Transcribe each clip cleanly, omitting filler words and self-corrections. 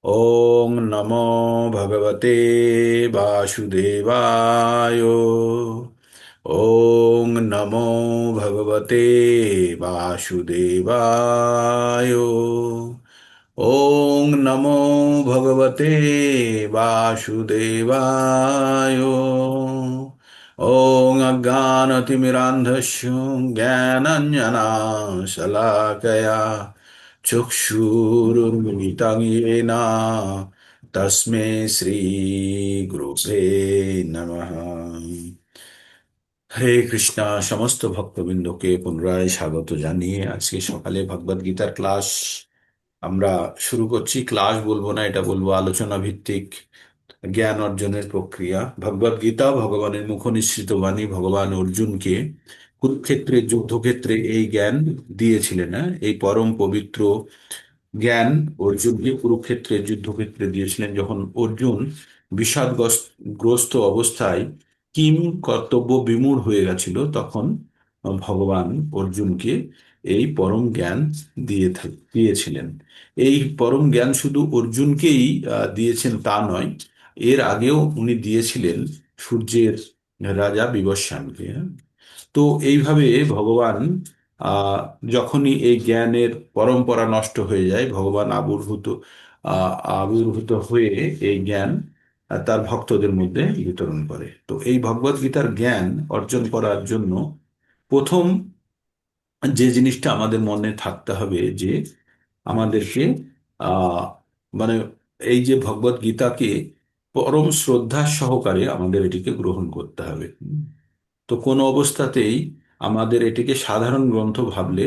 ওং নমো ভগবতে বাসুদেবায়। ওং নমো ভগবতে বাসুদেবায়। ওং নমো ভগবতে বাসুদেবায়। ওং অজ্ঞানতিমিরান্ধস্য জ্ঞানাঞ্জনাশলাকয়া চক্ষুরুন্মিলিतं येन তস্मै শ্রী গুরুবে নমঃ। হরে কৃষ্ণা। সমস্ত ভক্তবৃন্দকে পুনরায় স্বাগত জানিয়ে আজকে সকালে ভগবদ গীতার ক্লাস আমরা শুরু করছি। ক্লাস বলবো না, এটা বলবো আলোচনা ভিত্তিক জ্ঞান অর্জনের প্রক্রিয়া। ভগবদ গীতা ভগবানের মুখ নিঃসৃত বাণী। ভগবান অর্জুনকে কুরুক্ষেত্রের যুদ্ধক্ষেত্রে এই জ্ঞান দিয়েছিলেন। হ্যাঁ, এই পরম পবিত্র জ্ঞান অর্জুনকে কুরুক্ষেত্রের যুদ্ধক্ষেত্রে দিয়েছিলেন যখন অর্জুন বিষাদগ্রস্ত অবস্থায় কিম কর্তব্য বিমূঢ় হয়ে গেছিল, তখন ভগবান অর্জুনকে এই পরম জ্ঞান দিয়েছিলেন। এই পরম জ্ঞান শুধু অর্জুনকেই দিয়েছেন তা নয়, এর আগেও উনি দিয়েছিলেন সূর্যের রাজা বিবস্বানকে। হ্যাঁ? তো এইভাবে ভগবান আহ যখনই এই জ্ঞানের পরম্পরা নষ্ট হয়ে যায়, ভগবান আবির্ভূত হয়ে এই জ্ঞান তার ভক্তদের মধ্যে বিতরণ করে। তো এই ভগবদ গীতার জ্ঞান অর্জন করার জন্য প্রথম যে জিনিসটা আমাদের মনে থাকতে হবে যে আমাদেরকে আহ মানে এই যে ভগবদ গীতাকে পরম শ্রদ্ধা সহকারে আমাদের এটিকে গ্রহণ করতে হবে। তো কোনো অবস্থাতেই আমাদের এটিকে সাধারণ গ্রন্থ ভাবলে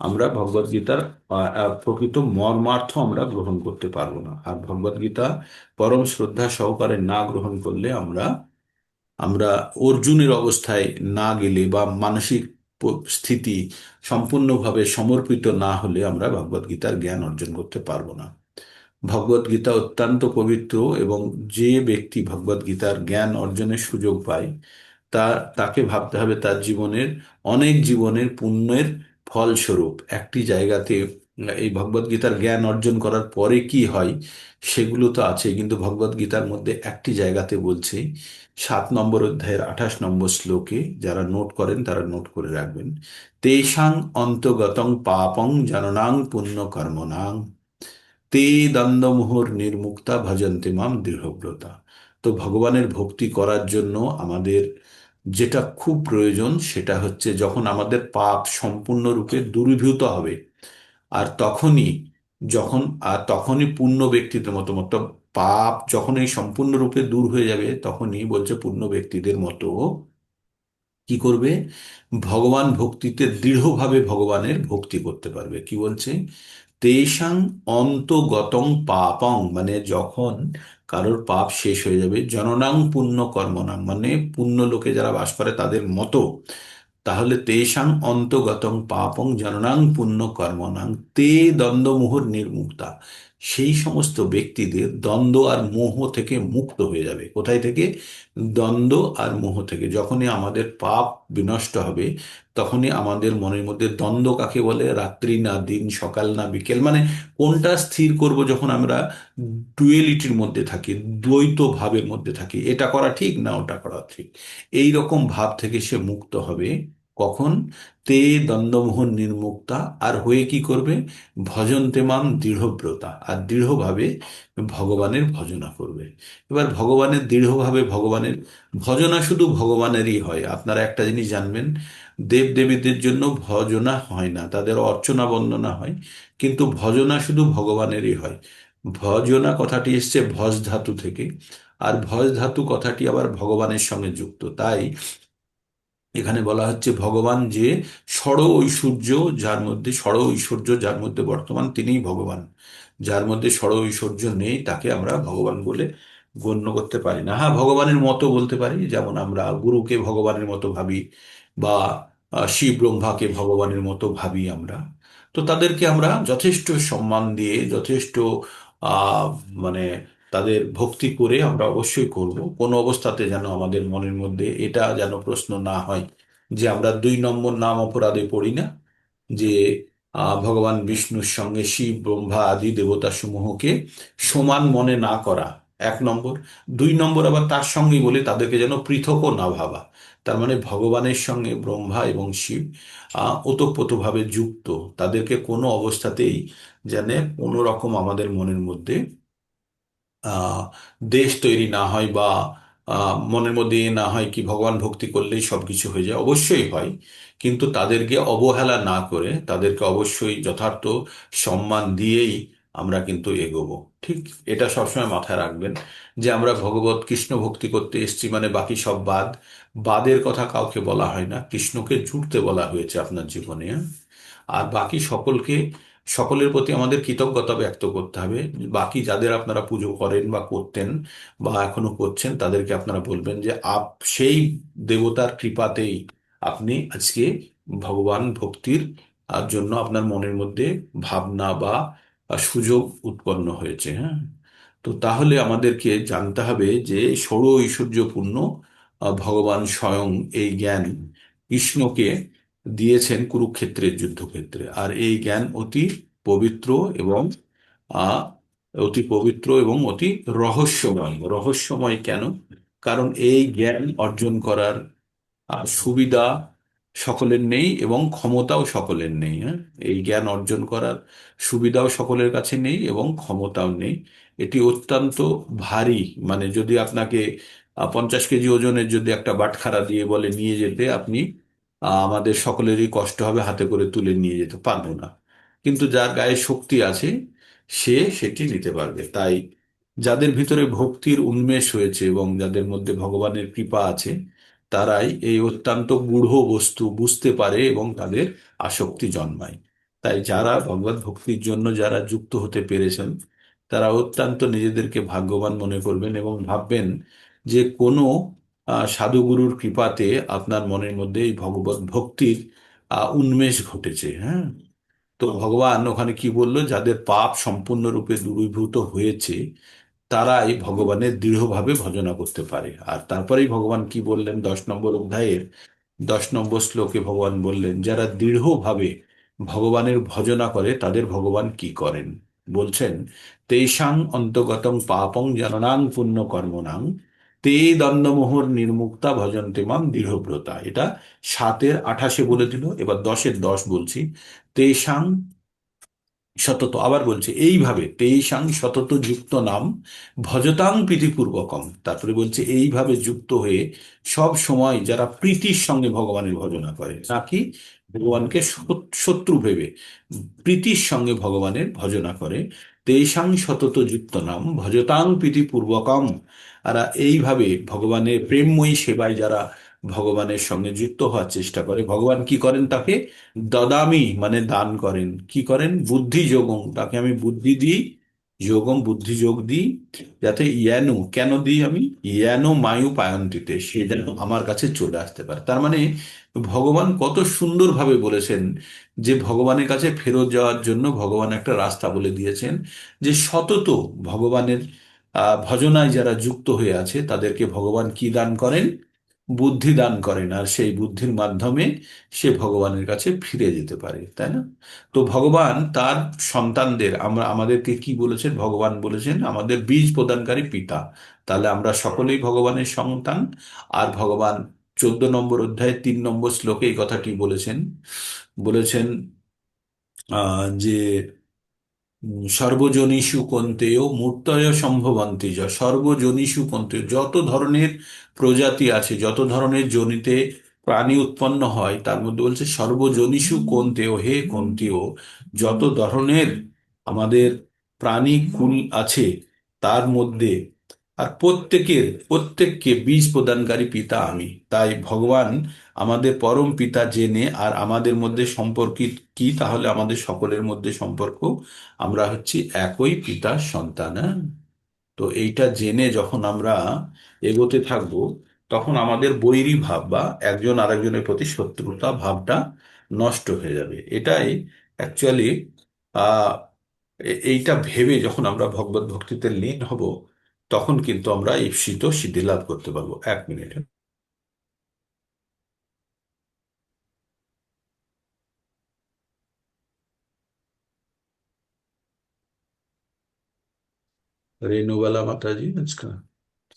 আমরা ভগবদ গীতার প্রকৃত মর্মার্থ আমরা গ্রহণ করতে পারবো না। আর ভগবদ গীতা পরম শ্রদ্ধা সহকারে না গ্রহণ করলে আমরা আমরা অর্জুনের অবস্থায় না গেলে বা মানসিক স্থিতি সম্পূর্ণভাবে সমর্পিত না হলে আমরা ভগবদ গীতার জ্ঞান অর্জন করতে পারবো না। ভগবদ গীতা অত্যন্ত পবিত্র, এবং যে ব্যক্তি ভগবদ গীতার জ্ঞান অর্জনের সুযোগ পায় তা তাকে ভাবতে হবে তার জীবনের অনেক জীবনের পুণ্যের ফলস্বরূপ একটি জায়গাতে এই ভগবদ গীতার জ্ঞান অর্জন করার পরে কি হয় সেগুলো তো আছে, কিন্তু ভগবদ গীতার মধ্যে একটি জায়গাতে বলছে, 7 নম্বর অধ্যায়ের 28 নম্বর শ্লোকে, যারা নোট করেন তারা নোট করে রাখবেন, তেষাং অন্তগতং পাপং জননাং পুণ্য কর্মণাং তে দ্বন্দ্বমোহর নির্মুক্তা ভজন্তে মাম দৃঢ়ব্রতা। তো ভগবানের ভক্তি করার জন্য আমাদের যেটা খুব প্রয়োজন সেটা হচ্ছে যখন আমাদের পাপ সম্পূর্ণরূপে দূরীভূত হবে, আর তখনই যখন আর তখনই পূর্ণ ব্যক্তিদের মতো মতো পাপ যখন এই সম্পূর্ণরূপে দূর হয়ে যাবে, তখনই বলছে পূর্ণ ব্যক্তিদের মতো কি করবে, ভগবান ভক্তিতে দৃঢ়ভাবে ভগবানের ভক্তি করতে পারবে। কি বলছে, তেষাং অন্তগতং পাপং, মানে যখন কারোর পাপ শেষ হয়ে যাবে, জননাং পুণ্য কর্মণাং, মানে পুণ্য লোকে যারা বাস করে তাদের মতো, তাহলে তেষাং অন্তগতং পাপং জননাং পুণ্য কর্মণাং তে দ্বন্দ্বমোহর নির্মুক্তা, সেই সমস্ত ব্যক্তিদের দ্বন্দ্ব আর মোহ থেকে মুক্ত হয়ে যাবে। কোথায় থেকে? দ্বন্দ্ব আর মোহ থেকে। যখনই আমাদের পাপ বিনষ্ট হবে তখনই আমাদের মনের মধ্যে দ্বন্দ্ব কাকে বলে, রাত্রি না দিন, সকাল না বিকেল, মানে কোনটা স্থির করব, যখন আমরা ডুয়েলিটির মধ্যে থাকি, দ্বৈত ভাবের মধ্যে থাকি, এটা করা ঠিক না ওটা করা ঠিক, এই রকম ভাব থেকে সে মুক্ত হবে। কখন? তে দ্বন্দ্বমোহন নির্মুক্তা, আর হয়ে কি করবে, ভজন্তে মাম দৃঢ়ব্রতা, আর দৃঢ়ভাবে ভগবানের ভজনা করবে। এবার ভগবানের দৃঢ়ভাবে ভগবানের ভজনা শুধু ভগবানেরই হয়। আপনারা একটা জিনিস জানবেন, দেব দেবীদের জন্য ভজনা হয় না, তাদের অর্চনা বন্দনা হয়, কিন্তু ভজনা শুধু ভগবানেরই হয়। ভজনা কথাটি এসছে ভজ ধাতু থেকে, আর ভজ ধাতু কথাটি আবার ভগবানের সঙ্গে যুক্ত। তাই এখানে বলা হচ্ছে ভগবান যে ঐশ্বর্য, যার মধ্যে বর্তমান তিনিই ভগবান। যার মধ্যে ঐশ্বর্য নেই তাকে আমরা ভগবান বলে গণ্য করতে পারি না। হ্যাঁ, ভগবানের মতো বলতে পারি, যেমন আমরা গুরুকে ভগবানের মতো ভাবি, বা শিব ব্রহ্মাকে ভগবানের মতো ভাবি আমরা। তো তাদেরকে আমরা যথেষ্ট সম্মান দিয়ে, যথেষ্ট আহ মানে তাদের ভক্তি করে আমরা অবশ্যই করব। কোনো অবস্থাতে যেন আমাদের মনের মধ্যে এটা যেন প্রশ্ন না হয় যে আমরা 2 নম্বর নাম অপরাধে পড়ি না, যে ভগবান বিষ্ণুর সঙ্গে শিব ব্রহ্মা আদি দেবতা সমূহকে সমান মনে না করা, 1 নম্বর। 2 নম্বর, আবার তার সঙ্গেই বলে তাদেরকে যেন পৃথকও না ভাবা। তার মানে ভগবানের সঙ্গে ব্রহ্মা এবং শিব ওতপ্রোতভাবে যুক্ত। তাদেরকে কোনো অবস্থাতেই যেন কোনো রকম আমাদের মনের মধ্যে আহ দেশ তৈরি না হয়, বা মনের মধ্যে এ না হয় কি ভগবান ভক্তি করলেই সবকিছু হয়ে যায়। অবশ্যই হয়, কিন্তু তাদেরকে অবহেলা না করে তাদেরকে অবশ্যই যথার্থ সম্মান দিয়েই আমরা কিন্তু এগোবো। ঠিক, এটা সবসময় মাথায় রাখবেন যে আমরা ভগবত কৃষ্ণ ভক্তি করতে এসেছি মানে বাকি সব বাদ। বাদের কথা কাউকে বলা হয় না, কৃষ্ণকে জুড়তে বলা হয়েছে আপনার জীবনে, হ্যাঁ? আর বাকি সকলকে, সকলের প্রতি আমাদের কৃতজ্ঞতা ব্যক্ত করতে হবে। বাকি যাদের আপনারা পুজো করেন বা করতেন বা এখনো করছেন, তাদেরকে আপনারা বলবেন যে সেই দেবতার কৃপাতেই আপনি আজকে ভগবান ভক্তির জন্য আপনার মনের মধ্যে ভাবনা বা সুযোগ উৎপন্ন হয়েছে, হ্যাঁ? তো তাহলে আমাদেরকে জানতে হবে যে ষোড় ঐশ্বর্যপূর্ণ ভগবান স্বয়ং এই জ্ঞান কৃষ্ণকে দিয়েছেন কুরুক্ষেত্রের যুদ্ধক্ষেত্রে। আর এই জ্ঞান অতি পবিত্র এবং আহ অতি পবিত্র এবং অতি রহস্যময়। রহস্যময় কেন? কারণ এই জ্ঞান অর্জন করার সুবিধা সকলের নেই এবং ক্ষমতাও সকলের নেই, হ্যাঁ? এই জ্ঞান অর্জন করার সুবিধাও সকলের কাছে নেই এবং ক্ষমতাও নেই। এটি অত্যন্ত ভারী। মানে যদি আপনাকে 50 কেজি ওজনের যদি একটা বাটখারা দিয়ে বলে নিয়ে যেতে, আপনি আমাদের সকলেরই কষ্ট হবে, হাতে করে তুলে নিয়ে যেতে পারবো না। কিন্তু যার গায়ে শক্তি আছে সে সেটি নিতে পারবে। তাই যাদের ভিতরে ভক্তির উন্মেষ হয়েছে এবং যাদের মধ্যে ভগবানের কৃপা আছে, তারাই এই অত্যন্ত গূঢ় বস্তু বুঝতে পারে এবং তাদের আসক্তি জন্মায়। তাই যারা ভগবত ভক্তির জন্য যারা যুক্ত হতে পেরেছেন, তারা অত্যন্ত নিজেদেরকে ভাগ্যবান মনে করবেন এবং ভাববেন যে কোনো সাধুগুরুর কৃপাতে আপনার মনের মধ্যে এই ভগবত ভক্তির উন্মেষ ঘটেছে, হ্যাঁ? তো ভগবান ওখানে কি বললো, যাদের পাপ সম্পূর্ণরূপে দূরীভূত হয়েছে তারাই ভগবানের দৃঢ়ভাবে ভজনা করতে পারে। আর তারপরেই ভগবান কি বললেন, 10 নম্বর অধ্যায়ের 10 নম্বর শ্লোকে ভগবান বললেন, যারা দৃঢ়ভাবে ভগবানের ভজনা করে তাদের ভগবান কি করেন। বলছেন, তেষাং অন্তগতং পাপং জননাং পুণ্য কর্মণাং তে দণ্ডমোহর নির্মুক্তা ভজন্তে মাম দৃঢ়ব্রতা। এটা 7-28 বলে দিল, এবার 10-10 বলছি। তেষাং সতত, আবার বলছে এইভাবে, তেইশাং সতত যুক্ত নাম ভজতাং প্রীতিপূর্বকম। তারপরে বলছে এইভাবে যুক্ত হয়ে সব সময় যারা প্রীতির সঙ্গে ভগবানের ভজনা করে, নাকি ভগবানকে শত্রু ভেবে প্রীতির সঙ্গে ভগবানের ভজনা করে, তেইশাং সতত যুক্ত নাম ভজতাং প্রীতিপূর্বকম। আর এইভাবে ভগবানের প্রেমময়ী সেবায় যারা ভগবানের সঙ্গে যুক্ত হওয়ার চেষ্টা করে, ভগবান কি করেন তাকে দদামি মানে দান করেন। কি করেন? বুদ্ধি যোগং, তাকে আমি বুদ্ধি দিই, যোগম বুদ্ধি যোগ দিই, যাতে ইয়ানু, কেন দিই আমি, ইয়ানো মায়ু পায়ন্তিতে, সে যেন আমার কাছে চলে আসতে পারে। তার মানে ভগবান কত সুন্দরভাবে বলেছেন যে ভগবানের কাছে ফেরত যাওয়ার জন্য ভগবান একটা রাস্তা বলে দিয়েছেন, যে সতত ভগবানের ভজনায় যারা যুক্ত হয়ে আছে তাদেরকে ভগবান কি দান করেন? বুদ্ধি দান করেন। আর সেই বুদ্ধির মাধ্যমে সে ভগবানের কাছে ফিরে যেতে পারে, তাই না? তো ভগবান তার সন্তানদের, আমরা আমাদেরকে কি বলেছেন? ভগবান বলেছেন আমাদের বীজ প্রদানকারী পিতা। তাহলে আমরা সকলেই ভগবানের সন্তান। আর ভগবান 14 নম্বর অধ্যায়ে 3 নম্বর শ্লোকে এই কথাটি বলেছেন। বলেছেন যে সর্বজনীষু কন্তেয় মূর্তয় সম্ভবন্তি য, সর্বজনীষু কন্তেয়, যত ধরনের প্রজাতি আছে, যত ধরনের জনিতে প্রাণী উৎপন্ন হয়, তার মধ্যে বলছে সর্বজনীষু কন্তেয়, হে কন্তেয়, যত ধরনের আমাদের প্রাণী কুল আছে তার মধ্যে, আর প্রত্যেককে বীজ প্রদানকারী পিতা আমি। তাই ভগবান আমাদের পরম পিতা জেনে, আর আমাদের মধ্যে সম্পর্কিত কি, তাহলে আমাদের সকলের মধ্যে সম্পর্ক, আমরা হচ্ছি একই পিতার সন্তান, হ্যাঁ? তো এইটা জেনে যখন আমরা এগোতে থাকবো, তখন আমাদের বৈরী ভাব বা একজন আরেকজনের প্রতি শত্রুতা ভাবটা নষ্ট হয়ে যাবে। এটাই অ্যাকচুয়ালি আহ এইটা ভেবে যখন আমরা ভগবত ভক্তিতে লীন হব, তখন কিন্তু আমরা ঈপ্সিত সিদ্ধি লাভ করতে পারবো। 1 মিনিট। रेणुबाला माता जी इसका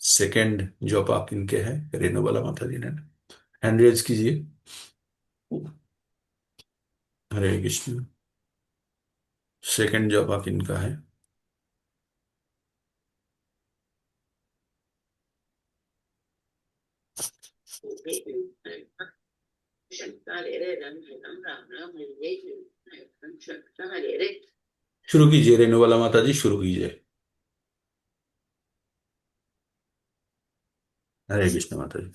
सेकंड जॉब किनके है? रेणुबाला माता जी ने। हैंड रेज कीजिए। हरे कृष्ण। सेकंड जॉब किनका है? शुरू कीजिए रेणुबाला माता जी, शुरू कीजिए। हरे कृष्ण माता जी।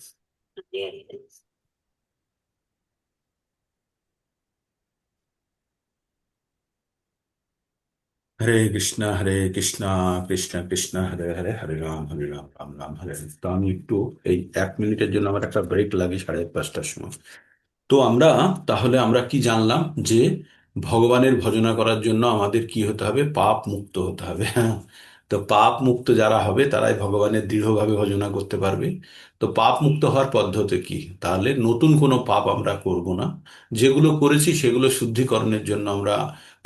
हरे कृष्णा कृष्ण कृष्ण हरे हरे, हरे রাম রাম রাম হরে হরে। তো আমি একটু এই 1 মিনিটের জন্য আমার একটা ব্রেক লাগে 5:30টার সময়। তো আমরা তাহলে আমরা কি জানলাম যে ভগবানের ভজনা করার জন্য আমাদের কি হতে হবে? পাপ মুক্ত হতে হবে। হ্যাঁ। তো পাপ মুক্ত যারা হবে তারাই ভগবানের দৃঢ়ভাবে ভজনা করতে পারবে। তো পাপ মুক্ত হওয়ার পদ্ধতি কি? তাহলে নতুন কোনো পাপ আমরা করব না। যেগুলো করেছি সেগুলো শুদ্ধিকরণের জন্য আমরা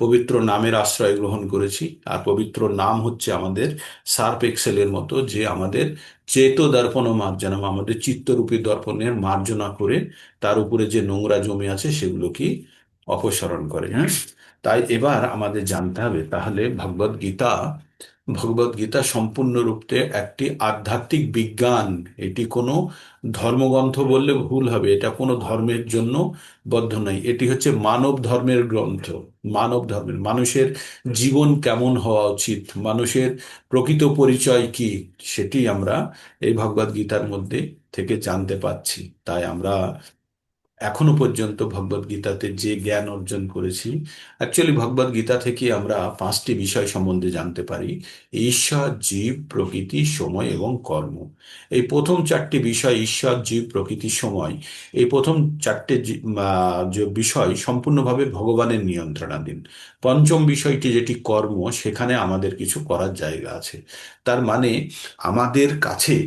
পবিত্র নামের আশ্রয় গ্রহণ করেছি। আর পবিত্র নাম হচ্ছে আমাদের সার্প এক্সেলের মতো, যে আমাদের চেত দর্পণ মার্জনম, আমাদের চিত্তরূপী দর্পণের মার্জনা করে তার উপরে যে নোংরা জমে আছে সেগুলোকে অপসারণ করে। হ্যাঁ। তাই এবার আমাদের জানতে হবে তাহলে ভগবত গীতা সম্পূর্ণরূপে একটি আধ্যাত্মিক বিজ্ঞান। এটি কোনো ধর্মগ্রন্থ বললে ভুল হবে, এটা কোনো ধর্মের জন্য বদ্ধ নয়, এটি হচ্ছে মানব ধর্মের গ্রন্থ। মানব ধর্মের, মানুষের জীবন কেমন হওয়া উচিত, মানুষের প্রকৃত পরিচয় কি, সেটি আমরা এই ভগবত গীতার মধ্যে থেকে জানতে পাচ্ছি। তাই আমরা এখনো পর্যন্ত ভগবদ গীতাতে যে জ্ঞান অর্জন করেছি, অ্যাকচুয়ালি ভগবদ গীতা থেকে আমরা 5টি বিষয় সম্বন্ধে জানতে পারি: ঈশ্বর, জীব, প্রকৃতি, সময় এবং কর্ম। এই প্রথম 4টি বিষয়, ঈশ্বর, জীব, প্রকৃতি, সময়, এই প্রথম 4টে যে বিষয় সম্পূর্ণভাবে ভগবানের নিয়ন্ত্রণাধীন। পঞ্চম বিষয়টি যেটি কর্ম, সেখানে আমাদের কিছু করার জায়গা আছে। তার মানে আমাদের কাছে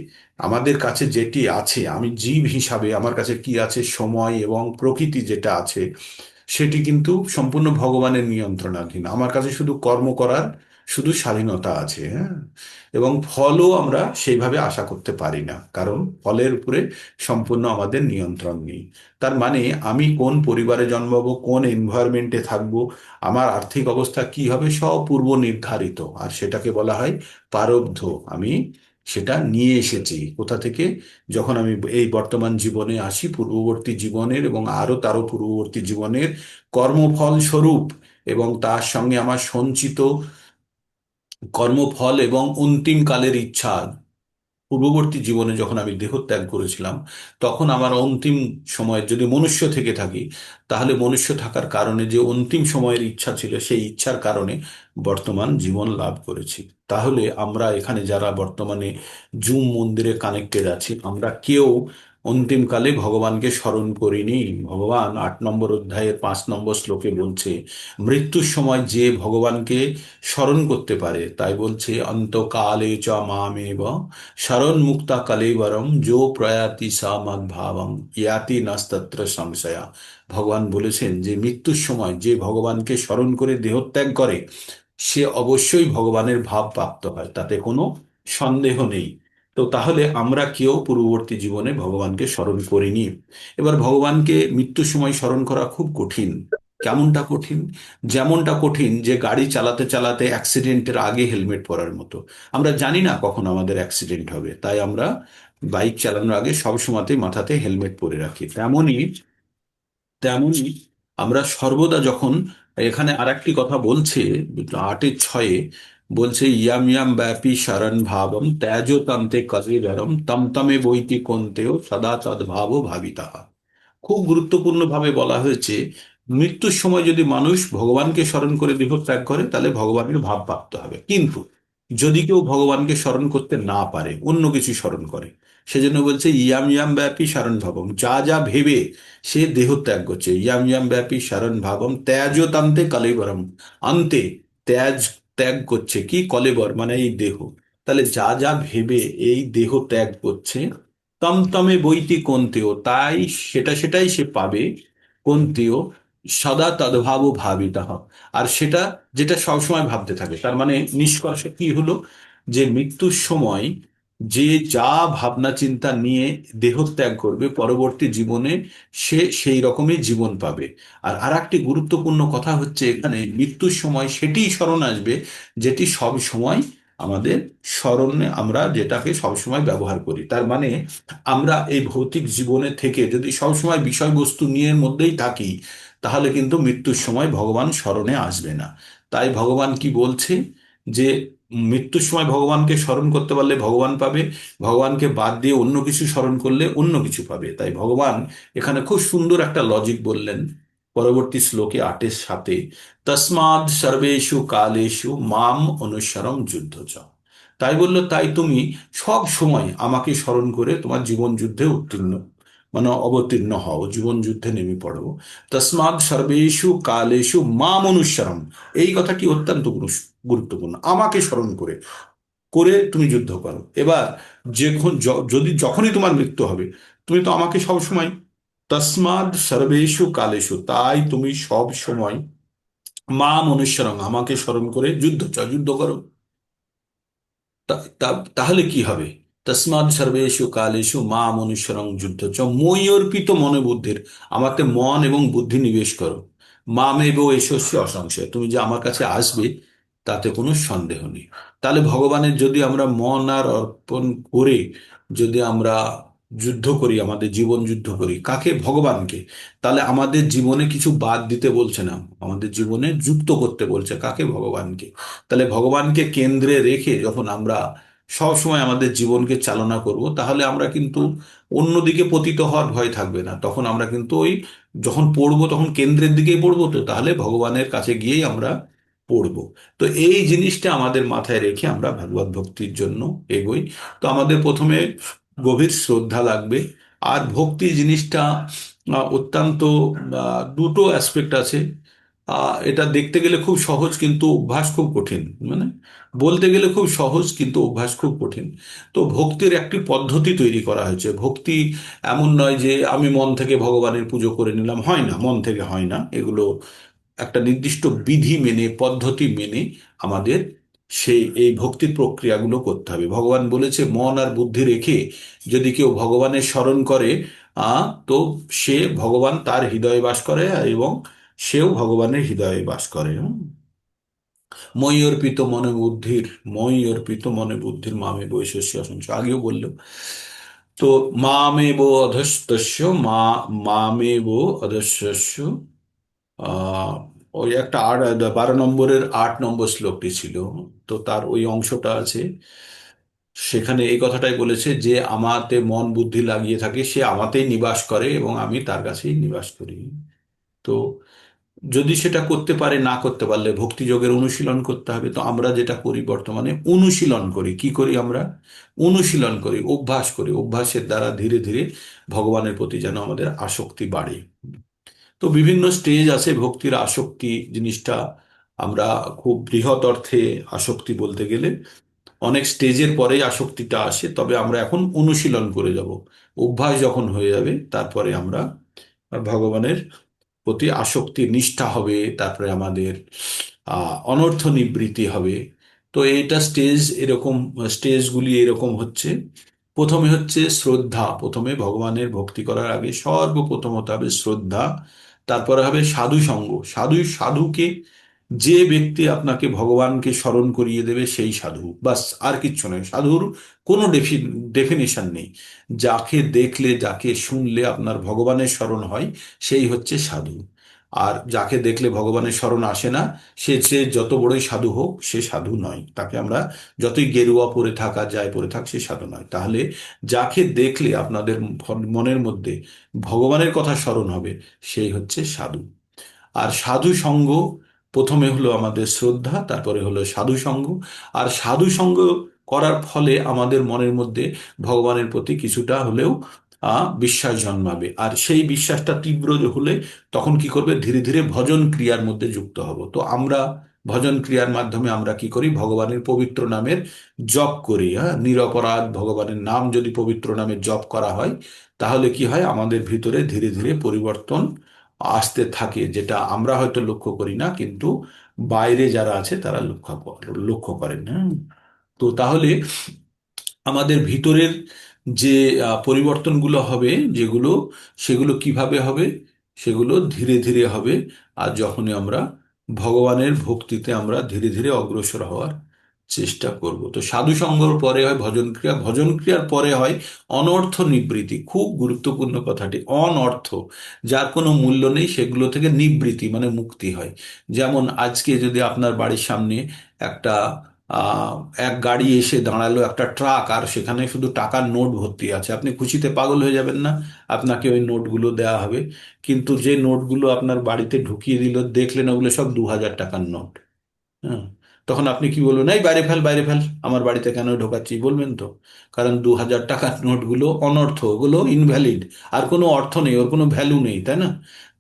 আমাদের কাছে যেটি আছে, আমি জীব হিসাবে আমার কাছে কি আছে, সময় এবং প্রকৃতি যেটা আছে, সেটি কিন্তু সম্পূর্ণ ভগবানের নিয়ন্ত্রণাধীন। আমার কাছে শুধু কর্ম করার শুধু স্বাধীনতা আছে। হ্যাঁ। এবং ফলও আমরা সেইভাবে আশা করতে পারি না, কারণ ফলের উপরে সম্পূর্ণ আমাদের নিয়ন্ত্রণ নেই। তার মানে আমি কোন পরিবারে জন্মাবো, কোন এনভায়রনমেন্টে থাকবো, আমার আর্থিক অবস্থা কি হবে, সব পূর্ব নির্ধারিত। আর সেটাকে বলা হয় প্রারব্ধ। আমি সেটা নিয়ে এসেছি কোথা থেকে? যখন আমি এই বর্তমান জীবনে আসি, পূর্ববর্তী জীবনের এবং তারও পূর্ববর্তী জীবনের কর্মফল স্বরূপ, এবং তার সঙ্গে আমার সঞ্চিত কর্মফল এবং অন্তিম কালের ইচ্ছা। পূর্ববর্তী জীবনে যখন আমি দেহত্যাগ করেছিলাম, তখন আমার অন্তিম সময়ে যদি মনুষ্য থেকে থাকি, তাহলে মনুষ্য থাকার কারণে যে অন্তিম সময়ের ইচ্ছা ছিল, সেই ইচ্ছার কারণে বর্তমান জীবন লাভ করেছি। তাহলে আমরা এখানে যারা বর্তমানে জুম মন্দিরে কানেক্টেড আছি, আমরা কেউ অন্তিমকালে ভগবানকে স্মরণ করিনি। ভগবান 8 নম্বর অধ্যায়ের 5 নম্বর শ্লোকে বলছে, মৃত্যুর সময় যে ভগবানকে স্মরণ করতে পারে, তাই বলছে অন্তকালে চ মামেব শরণ মুক্তা কলেবরম যো প্রয়াতি সা মদ্ভাবম ইয়াতি নাস্তত্র সংশয়া। ভগবান বলেছেন যে মৃত্যুর সময় যে ভগবানকে স্মরণ করে দেহত্যাগ করে, সে অবশ্যই ভগবানের ভাব প্রাপ্ত হয়, তাতে কোনো সন্দেহ নেই। তো তাহলে আমরা কেউ পূর্ববর্তী জীবনে ভগবানকে স্মরণ করিনি। এবার ভগবানকে মৃত্যুর সময় স্মরণ করা খুব কঠিন। কেমনটা কঠিন? যেমনটা কঠিন যে গাড়ি চালাতে চালাতে অ্যাক্সিডেন্টের আগে হেলমেট পরার মতো। আমরা জানি না কখন আমাদের অ্যাক্সিডেন্ট হবে, তাই আমরা বাইক চালানোর আগে সব সময়তেই মাথাতে হেলমেট পরে রাখি। তেমনই আমরা সর্বদা যখন, এখানে আরেকটি কথা বলছে 8-6 বলছে, ইয়াম ইয়াম ব্যাপী শরণ ভাবম ত্যাজ তন্তে কলিরম তম তমে বৈতি কন্তেও সদা তদ্ভাব ভাবিতাহা। খুব গুরুত্বপূর্ণ ভাবে বলা হয়েছে, মৃত্যুর সময় যদি মানুষ ভগবানকে স্মরণ করে দেহ ত্যাগ করে, তাহলে ভগবানের ভাব প্রাপ্ত হবে। কিন্তু যদি কেউ ভগবানকে স্মরণ করতে না পারে, অন্য কিছু স্মরণ করে, সেজন্য বলছে ইয়াম ইয়াম ব্যাপী শরণ ভাবম, যা যা ভেবে সে দেহ ত্যাগ করছে। ইয়াম ইয়াম ব্যাপী শরণ ভাবম ত্যাজ তান্তে কলেবরম, আন্তে ত্যাজ ত্যাগ করছে কি, কলেবর মানে এই দেহ। তাহলে যা যা ভেবে এই দেহ ত্যাগ করছে, তমতমে বইতি কোনতেও, তাই সেটাই সে পাবে। কোনতেও সদা তদ্ভাব ভাবিতা। আর সেটা যেটা সবসময় ভাবতে থাকে, তার মানে নিষ্কর্ষ কি হলো? যে মৃত্যুর সময় যে যা ভাবনা চিন্তা নিয়ে দেহত্যাগ করবে, পরবর্তী জীবনে সে সেই রকমই জীবন পাবে। আর আরেকটি গুরুত্বপূর্ণ কথা হচ্ছে, এখানে মৃত্যুর সময় সেটি স্মরণ আসবে যেটি সব সময় আমাদের স্মরণে আমরা যেটাকে সবসময় ব্যবহার করি। তার মানে আমরা এই ভৌতিক জীবনে থেকে যদি সবসময় বিষয়বস্তু নিয়ে মধ্যেই থাকি, তাহলে কিন্তু মৃত্যুর সময় ভগবান স্মরণে আসবে না। তাই ভগবান কি বলছে, যে মৃত্যুর সময় ভগবানকে স্মরণ করতে পারলে ভগবান পাবে, ভগবানকে বাদ দিয়ে অন্য কিছু স্মরণ করলে অন্য কিছু পাবে। তাই ভগবান এখানে খুব সুন্দর একটা লজিক বললেন পরবর্তী শ্লোকে 8-এর 7-এ, তসমাদ সর্বেষু কালেষু মাম অনুসরম যুদ্ধ চ। তাই বললো, তাই তুমি সব সময় আমাকে স্মরণ করে তোমার জীবন যুদ্ধে উত্তীর্ণ, মানে অবতীর্ণ হও, জীবন যুদ্ধে নেমে পড়ো। তসমাদ সর্বেষু কালেষু মাম অনুসরম, এই কথাটি অত্যন্ত গুরুত্বপূর্ণ। আমাকে স্মরণ করে করে তুমি যুদ্ধ করো। এবার যদি যখনই তোমার মৃত্যু হবে, তুমি তো আমাকে সব সময়, তসমাদ সর্বেষু কালেষু, তাই তুমি সব সময় মাম অনুসরণ, আমাকে স্মরণ করে যুদ্ধ করো। তাহলে কি হবে? তসমাদ সর্বেষু কালেষু মাম অনুসরং যুদ্ধ চ, মই অর্পিত মনে বুদ্ধির, আমাতে মন এবং বুদ্ধি নিবেশ করো। মামেব এষস্য অসংশয়, তুমি যে আমার কাছে আসবে তাতে কোনো সন্দেহ নেই। তাহলে ভগবানের যদি আমরা মন আর অর্পণ করে যদি আমরা যুদ্ধ করি, আমাদের জীবন যুদ্ধ করি, কাকে? ভগবানকে। তাহলে আমাদের জীবনে কিছু বাদ দিতে বলছে না, আমাদের জীবনে যুক্ত করতে বলছে। কাকে? ভগবানকে। তাহলে ভগবানকে কেন্দ্রে রেখে যখন আমরা সব সময় আমাদের জীবনকে চালনা করব, তাহলে আমরা কিন্তু অন্যদিকে পতিত হওয়ার ভয় থাকবে না। তখন আমরা কিন্তু ওই যখন পড়বো তখন কেন্দ্রের দিকেই পড়বো, তো তাহলে ভগবানের কাছে গিয়েই আমরা পড়বো। তো এই জিনিসটা আমাদের মাথায় রেখে আমরা ভগবত ভক্তির জন্য এগোই। তো আমাদের প্রথমে গভীর শ্রদ্ধা লাগবে। আর ভক্তি জিনিসটা অত্যন্ত দুটো অ্যাসপেক্ট আছে। এটা দেখতে গেলে খুব সহজ, কিন্তু অভ্যাস খুব কঠিন। মানে বলতে গেলে খুব সহজ, কিন্তু অভ্যাস খুব কঠিন। তো ভক্তির একটি পদ্ধতি তৈরি করা হয়েছে। ভক্তি এমন নয় যে আমি মন থেকে ভগবানের পুজো করে নিলাম, হয় না, মন থেকে হয় না এগুলো। একটা নির্দিষ্ট বিধি মেনে, পদ্ধতি মেনে আমাদের এই ভক্তির প্রক্রিয়াগুলো করতে হবে। ভগবান বলেছে মন আর বুদ্ধি রেখে যদি কেউ ভগবানের স্মরণ করে, তো সে ভগবান তার হৃদয়ে বাস করে, এবং সেও ভগবানের হৃদয়ে বাস করে। মই অর্পিত মনে বুদ্ধির, মই অর্পিত মনে বুদ্ধির মামে বৈশস্য অসংখ্য, আগেও বললো। তো মামেব অধস্তস্য, মামেব অধস্তস্য, আহ ওই একটা 12 নম্বরের 8 নম্বর শ্লোকটি ছিল, তো তার ওই অংশটা আছে। সেখানে এই কথাটাই বলেছে যে আমাতে মন বুদ্ধি লাগিয়ে থাকে, সে আমাতেই নিবাস করে এবং আমি তার কাছেই নিবাস করি। তো যদি সেটা করতে পারে, না করতে পারলে ভক্তি যোগের অনুশীলন করতে হবে। তো আমরা যেটা করি বর্তমানে, অনুশীলন করি। কি করি আমরা? অনুশীলন করি, অভ্যাস করি। অভ্যাসের দ্বারা ধীরে ধীরে ভগবানের প্রতি যেন আমাদের আসক্তি বাড়ে। তো বিভিন্ন স্টেজ আছে ভক্তির। আসক্তি জিনিসটা আমরা খুব বৃহৎ অর্থে আসক্তি বলতে গেলে অনেক স্টেজের পরেই আসক্তিটা আসে। তবে আমরা এখন অনুশীলন করে যাব। অভ্যাস যখন হয়ে যাবে, তারপরে আমরা ভগবানের প্রতি আসক্তি নিষ্ঠা হবে। তারপরে আমাদের অনর্থ নিবৃত্তি হবে। তো এইটা স্টেজগুলি এরকম হচ্ছে। প্রথমে হচ্ছে শ্রদ্ধা। প্রথমে ভগবানের ভক্তি করার আগে সর্বপ্রথম হতে হবে শ্রদ্ধা। তারপরে হবে সাধু সঙ্গ। সাধুকে, যে ব্যক্তি আপনাকে ভগবানকে স্মরণ করিয়ে দেবে সেই সাধু, বাস। আর কিচ্ছু নয়। সাধুর কোনো ডেফিনেশন নেই। যাকে দেখলে, যাকে শুনলে আপনার ভগবানের স্মরণ হয়, সেই হচ্ছে সাধু। আর যাকে দেখলে ভগবানের স্মরণ আসে না, সে যত বড়ই সাধু হোক, সে সাধু নয়। তাকে আমরা যতই গেরুয়া পরে থাক আর যাই পরে থাক, সে সাধু নয়। তাহলে যাকে দেখলে আপনাদের মনের মধ্যে ভগবানের কথা স্মরণ হবে, সেই হচ্ছে সাধু। আর সাধু সঙ্গ, প্রথমে হলো আমাদের শ্রদ্ধা, তারপরে হলো সাধু সঙ্গ। আর সাধু সঙ্গ করার ফলে আমাদের মনের মধ্যে ভগবানের প্রতি কিছুটা হলেও বিশ্বাস জন্মাবে। আর সেই বিশ্বাসটা তীব্র হলে তখন কি করবে? ধীরে ধীরে ভজন ক্রিয়ার মধ্যে যুক্ত হব। তো আমরা ভজন ক্রিয়ার মাধ্যমে আমরা কি করি? ভগবানের পবিত্র নামের জপ করি। নিরপরাধ ভগবানের নাম যদি পবিত্র নামে জপ করা হয়, তাহলে কি হয়? আমাদের ভিতরে ধীরে ধীরে পরিবর্তন আসতে থাকে, যেটা আমরা হয়তো লক্ষ্য করি না, কিন্তু বাইরে যারা আছে তারা লক্ষ্য করেন। হ্যাঁ। তো তাহলে আমাদের ভিতরের যে পরিবর্তনগুলো হবে, যেগুলো, সেগুলো কিভাবে হবে? সেগুলো ধীরে ধীরে হবে। আর যখনই আমরা ভগবানের ভক্তিতে আমরা ধীরে ধীরে অগ্রসর হওয়ার চেষ্টা করব। তো সাধু সঙ্গর পরে হয় ভজন ক্রিয়া, ভজন ক্রিয়ার পরে হয় অনর্থ নিবৃত্তি। খুব গুরুত্বপূর্ণ কথাটি, অনর্থ, যার কোনো মূল্য নেই, সেগুলো থেকে নিবৃত্তি মানে মুক্তি হয়। যেমন আজকে যদি আপনার বাড়ির সামনে একটা আহ এক গাড়ি এসে দাঁড়ালো, একটা ট্রাক, আর সেখানে শুধু টাকার নোট ভর্তি আছে, আপনি খুশিতে পাগল হয়ে যাবেন না? আপনাকে ওই নোটগুলো দেওয়া হবে। কিন্তু যে নোটগুলো আপনার বাড়িতে ঢুকিয়ে দিল, দেখলেন ওগুলো সব 2000 টাকার নোট। হ্যাঁ, তখন আপনি কি বলবেন? এই বাইরে ফেল, বাইরে ফেল, আমার বাড়িতে কেন ঢোকাচ্ছি, বলবেন তো? কারণ 2000 টাকার নোটগুলো অনর্থ, ওগুলো ইনভ্যালিড, আর কোনো অর্থ নেই, ওর কোনো ভ্যালু নেই, তাই না?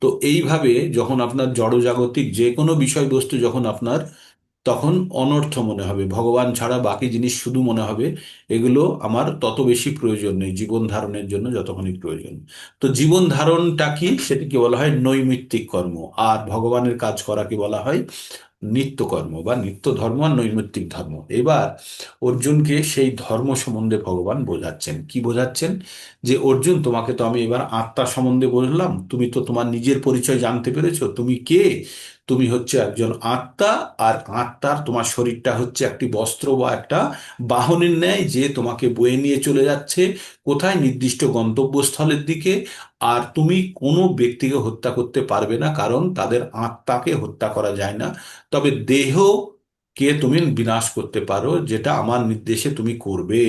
তো এইভাবে যখন আপনার জড়জাগতিক যে কোনো বিষয়বস্তু যখন আপনার, তখন অনর্থ মনে হবে, ভগবান ছাড়া বাকি জিনিস শুধু মনে হবে এগুলো আমার তত বেশি প্রয়োজন নেই জীবন ধারণের জন্য যতখানি প্রয়োজন। তো জীবন ধারণটা কি, সেটাকে বলা হয় নৈমিত্তিক কর্ম। আর ভগবানের কাজ করাকে বলা হয় নিত্যকর্ম বা নিত্য ধর্ম আর নৈমিত্তিক ধর্ম। এবার অর্জুনকে সেই ধর্ম সম্বন্ধে ভগবান বোঝাচ্ছেন। কি বোঝাচ্ছেন? যে অর্জুন, তোমাকে তো আমি এবার আত্মা সম্বন্ধে বললাম, তুমি তো তোমার নিজের পরিচয় জানতে পেরেছো, তুমি কে? তুমি হচ্ছে একজন আত্মা। আর আত্মার, তোমার শরীরটা হচ্ছে একটি বস্ত্র বা একটা বাহনের ন্যায়, যে তোমাকে বয়ে নিয়ে চলে যাচ্ছে কোথায়? নির্দিষ্ট গন্তব্যস্থলের দিকে। আর তুমি কোনো ব্যক্তিকে হত্যা করতে পারবে না, কারণ তাদের আত্মাকে হত্যা করা যায় না। তবে দেহকে তুমি বিনাশ করতে পারো, যেটা আমার নির্দেশে তুমি করবে।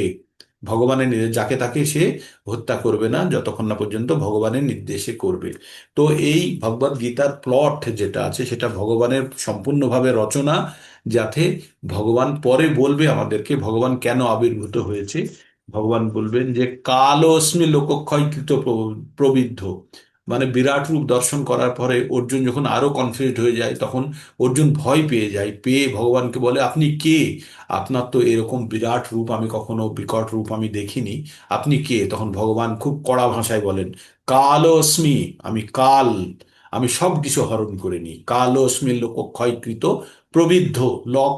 ভগবানের নির্দেশ, যাকে তাকে সে হত্যা করবে না যতক্ষণ না পর্যন্ত ভগবানের নির্দেশে করবে। তো এই ভগবদ গীতার প্লট যেটা আছে, সেটা ভগবানের সম্পূর্ণভাবে রচনা, যাতে ভগবান পরে বলবে আমাদেরকে ভগবান কেন আবির্ভূত হয়েছে। ভগবান বলবেন যে কালোস্মি লোকক্ষয়কৃত প্রবৃদ্ধ, মানে বিরাট রূপ দর্শন করার পরে অর্জুন যখন আরো কনফিউজড হয়ে যায়, তখন অর্জুন ভয় পেয়ে যায়, পেয়ে ভগবানকে বলে, আপনি কে? আপনার তো এরকম বিরাট রূপ আমি কখনো, বিকট রূপ আমি দেখিনি, আপনি কে? তখন ভগবান খুব কড়া ভাষায় বলেন, কালোস্মি, আমি কাল, আমি সব কিছু হরণ করে নিই, কালোস্মি লোক ক্ষয়কৃত প্রবৃদ্ধ, লোক,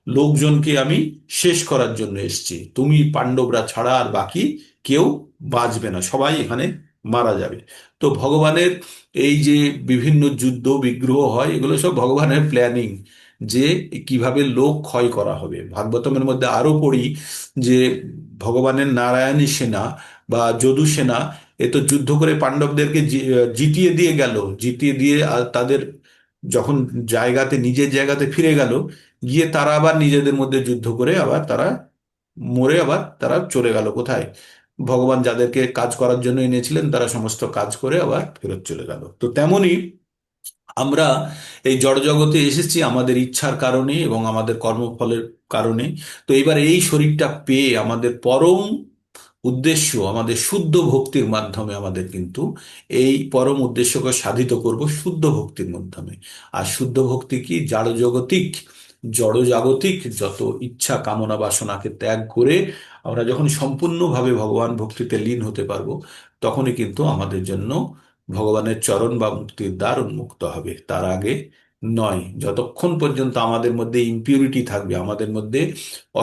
লোকজনকে আমি শেষ করার জন্য এসেছি। তুমি পাণ্ডবরা ছাড়া আর বাকি কেউ বাঁচবে না, সবাই এখানে মারা যাবে। তো ভগবানের এই যে বিভিন্ন যুদ্ধ বিগ্রহ হয়, এগুলো সব ভগবানের প্ল্যানিং, যে কিভাবে লোক ক্ষয় করা হবে। ভাগবতমের মধ্যে আরো পড়ি যে ভগবানের নারায়ণী সেনা বা যদু সেনা, এ তো যুদ্ধ করে পাণ্ডবদেরকে জিতিয়ে দিয়ে গেল, জিতিয়ে দিয়ে আর তাদের যখন জায়গাতে, নিজের জায়গাতে ফিরে গেল, গিয়ে তারা আবার নিজেদের মধ্যে যুদ্ধ করে আবার তারা মরে আবার তারা চলে গেল কোথায়? ভগবান যাদেরকে কাজ করার জন্য এনেছিলেন, তারা সমস্ত কাজ করে আবার ফেরত চলে গেল। তো তেমনি আমরা এই জড়জগতে এসেছি আমাদের ইচ্ছার কারণে এবং আমাদের কর্মফলের কারণে। তো এবার এই শরীরটা পেয়ে আমাদের পরম উদ্দেশ্য, আমাদের শুদ্ধ ভক্তির মাধ্যমে আমাদের কিন্তু এই পরম উদ্দেশ্যকে সাধিত করব শুদ্ধ ভক্তির মাধ্যমে। আর শুদ্ধ ভক্তি কি? জড়জগতিক, জড়জাগতিক যত ইচ্ছা কামনা বাসনাকে ত্যাগ করে আমরা যখন সম্পূর্ণভাবে ভগবান ভক্তিতে লীন হতে পারবো, তখনই কিন্তু আমাদের জন্য ভগবানের চরণ বা মুক্তির দ্বার উন্মুক্ত হবে। তার আগে নয়। যতক্ষণ পর্যন্ত আমাদের মধ্যে ইম্পিউরিটি থাকবে, আমাদের মধ্যে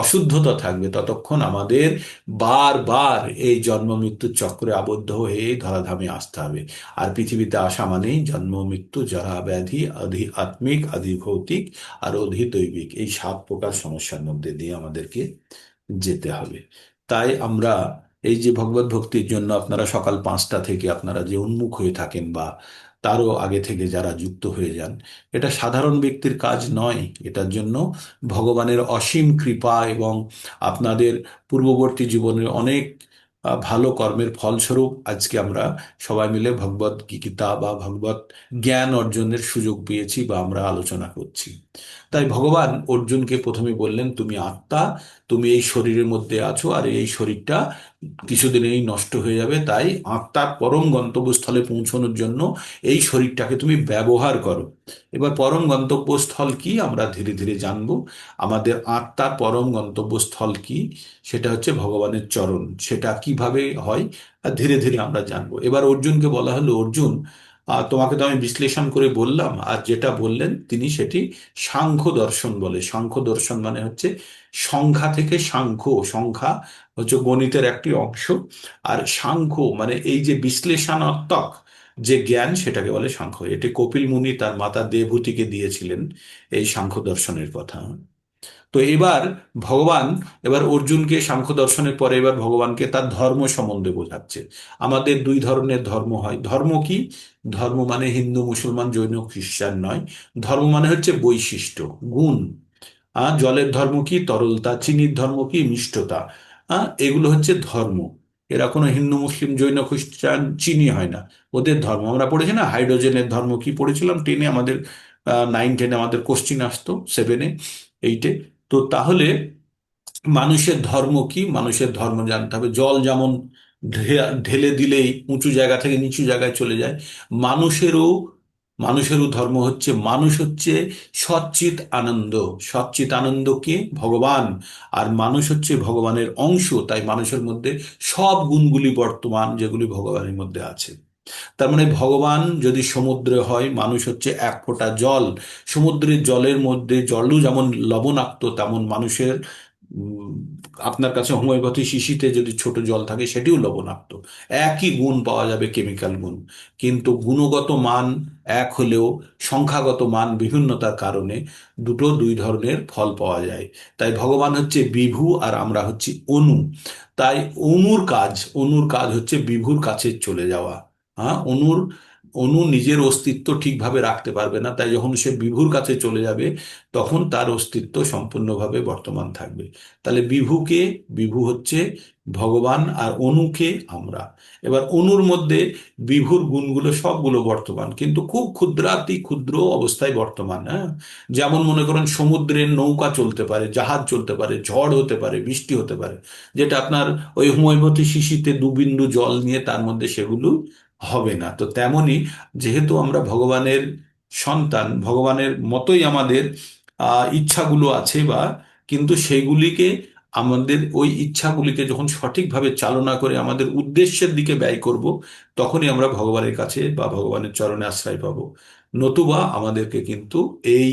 অশুদ্ধতা থাকবে, ততক্ষণ আমাদের বারবার এই জন্ম মৃত্যুর চক্রে আবদ্ধ হয়ে এই ধরাধামে আসতে হবে। আর পৃথিবীতে আসা মানেই জন্ম মৃত্যু, জরা ব্যাধি, আধি আত্মিক, আধি ভৌতিক, আর অধি দৈবিক, এই 7 প্রকার সমস্যার মধ্যে দিয়ে আমাদেরকে যেতে হবে। তাই আমরা এই যে ভগবত ভক্তির জন্য আপনারা সকাল 5টা থেকে আপনারা যে উন্মুখ হয়ে থাকেন, বা তারও আগে থেকে যারা যুক্ত হয়ে যান, এটা সাধারণ ব্যক্তির কাজ নয়। এটার জন্য ভগবানের অসীম কৃপা এবং আপনাদের পূর্ববর্তী জীবনের অনেক ভালো কর্মের ফলস্বরূপ আজকে আমরা সবাই মিলে ভগবত গীতা বা ভগবত জ্ঞান অর্জনের সুযোগ পেয়েছি বা আমরা আলোচনা করছি। তাই ভগবান অর্জুনকে প্রথমে বললেন, তুমি আত্মা, তুমি এই শরীরের মধ্যে আছো, আর এই শরীরটা কিছুদিনেই নষ্ট হয়ে যাবে। তাই আত্মার পরম গন্তব্যস্থলে পৌঁছানোর জন্য এই শরীরটাকে তুমি ব্যবহার করো। এবার পরম গন্তব্যস্থল কি আমরা ধীরে ধীরে জানবো। আমাদের আত্মার পরম গন্তব্যস্থল কি? সেটা হচ্ছে ভগবানের চরণ। সেটা কিভাবে হয় আর ধীরে ধীরে আমরা জানবো। এবার অর্জুনকে বলা হলো, অর্জুন, তোমাকে তো আমি বিশ্লেষণ করে বললাম, আর যেটা বললেন তিনি সেটি সাংখ্য দর্শন বলে। সাংখ্য দর্শন মানে হচ্ছে সংখ্যা থেকে সাংখ্য, সংখ্যা হচ্ছে গণিতের একটি অংশ, আর সাংখ্য মানে এই যে বিশ্লেষণাত্মক যে জ্ঞান সেটাকে বলে সাংখ্য। এটি কপিল মুনি তার মাতা দেবহূতিকে দিয়েছিলেন এই সাংখ্য দর্শনের কথা। তো এবার ভগবান, এবার অর্জুনকে সাংখ্য দর্শনের পরে এবার ভগবানকে তার ধর্ম সম্বন্ধে বোঝাচ্ছে। আমাদের দুই ধরনের ধর্ম হয়। ধর্ম কি? ধর্ম মানে হিন্দু মুসলমান জৈন খ্রিস্টান নয়। ধর্ম মানে হচ্ছে বৈশিষ্ট্য, গুণ। জলের ধর্ম কি? তরলতা। চিনির ধর্ম কি? মিষ্টতা। এগুলো হচ্ছে ধর্ম। এরা কোনো হিন্দু মুসলিম জৈন খ্রিস্টান চিনি হয় না। ওদের ধর্ম আমরা পড়েছি না, হাইড্রোজেনের ধর্ম কি পড়েছিলাম টেনে আমাদের, 9, 10 আমাদের কোশ্চিন আসতো, 7-এ, 8-এ। তো তাহলে মানুষের ধর্ম কি? মানুষের ধর্ম জানতে হবে। জল যেমন ঢেলে দিলেই উঁচু জায়গা থেকে নিচু জায়গায় চলে যায়, মানুষেরও মানুষেরও ধর্ম হচ্ছে, মানুষ হচ্ছে সচ্চিত আনন্দ। সচ্চিত আনন্দ কে? ভগবান। আর মানুষ হচ্ছে ভগবানের অংশ, তাই মানুষের মধ্যে সব গুণগুলি বর্তমান যেগুলি ভগবানের মধ্যে আছে। তার মানে ভগবান যদি সমুদ্রে হয়, মানুষ হচ্ছে এক ফোঁটা জল। সমুদ্রের জলের মধ্যে জলও যেমন লবণাক্ত, তেমন মানুষের উম, আপনার কাছে হোমিওপ্যাথি শিশিতে যদি ছোট জল থাকে সেটিও লবণাক্ত। একই গুণ পাওয়া যাবে, কেমিক্যাল গুণ, কিন্তু গুণগত মান এক হলেও সংখ্যাগত মান বিভিন্নতার কারণে দুটো দুই ধরনের ফল পাওয়া যায়। তাই ভগবান হচ্ছে বিভু আর আমরা হচ্ছি অনু। তাই অনুর কাজ হচ্ছে বিভুর কাছে চলে যাওয়া। অনুর অনু নিজের অস্তিত্ব ঠিকভাবে রাখতে পারবে না, তাই যখন সে বিভুর কাছে চলে যাবে তখন তার অস্তিত্ব সম্পূর্ণভাবে বর্তমান থাকবে। তাহলে বিভু হচ্ছে ভগবান, আর অনুকে আমরা। এবার অনুর মধ্যে বিভুর গুণগুলো সবগুলো বর্তমান, কিন্তু খুব ক্ষুদ্রাতি ক্ষুদ্র অবস্থায় বর্তমান। যেমন মনে করেন সমুদ্রের নৌকা চলতে পারে, জাহাজ চলতে পারে, ঝড় হতে পারে, বৃষ্টি হতে পারে, যেটা আপনার ওই হোমিওপ্যাথি শিশিতে 2 বিন্দু জল নিয়ে তার মধ্যে সেগুলো হবে না। তো তেমনি যেহেতু আমরা ভগবানের সন্তান, ভগবানের মতোই আমাদের ইচ্ছাগুলো আছে, বা কিন্তু সেইগুলিকে, আমাদের ওই ইচ্ছাগুলিকে যখন সঠিকভাবে চালনা করে আমাদের উদ্দেশ্যের দিকে ব্যয় করব, তখনই আমরা ভগবানের কাছে বা ভগবানের চরণে আশ্রয় পাব। নতুবা আমাদেরকে কিন্তু এই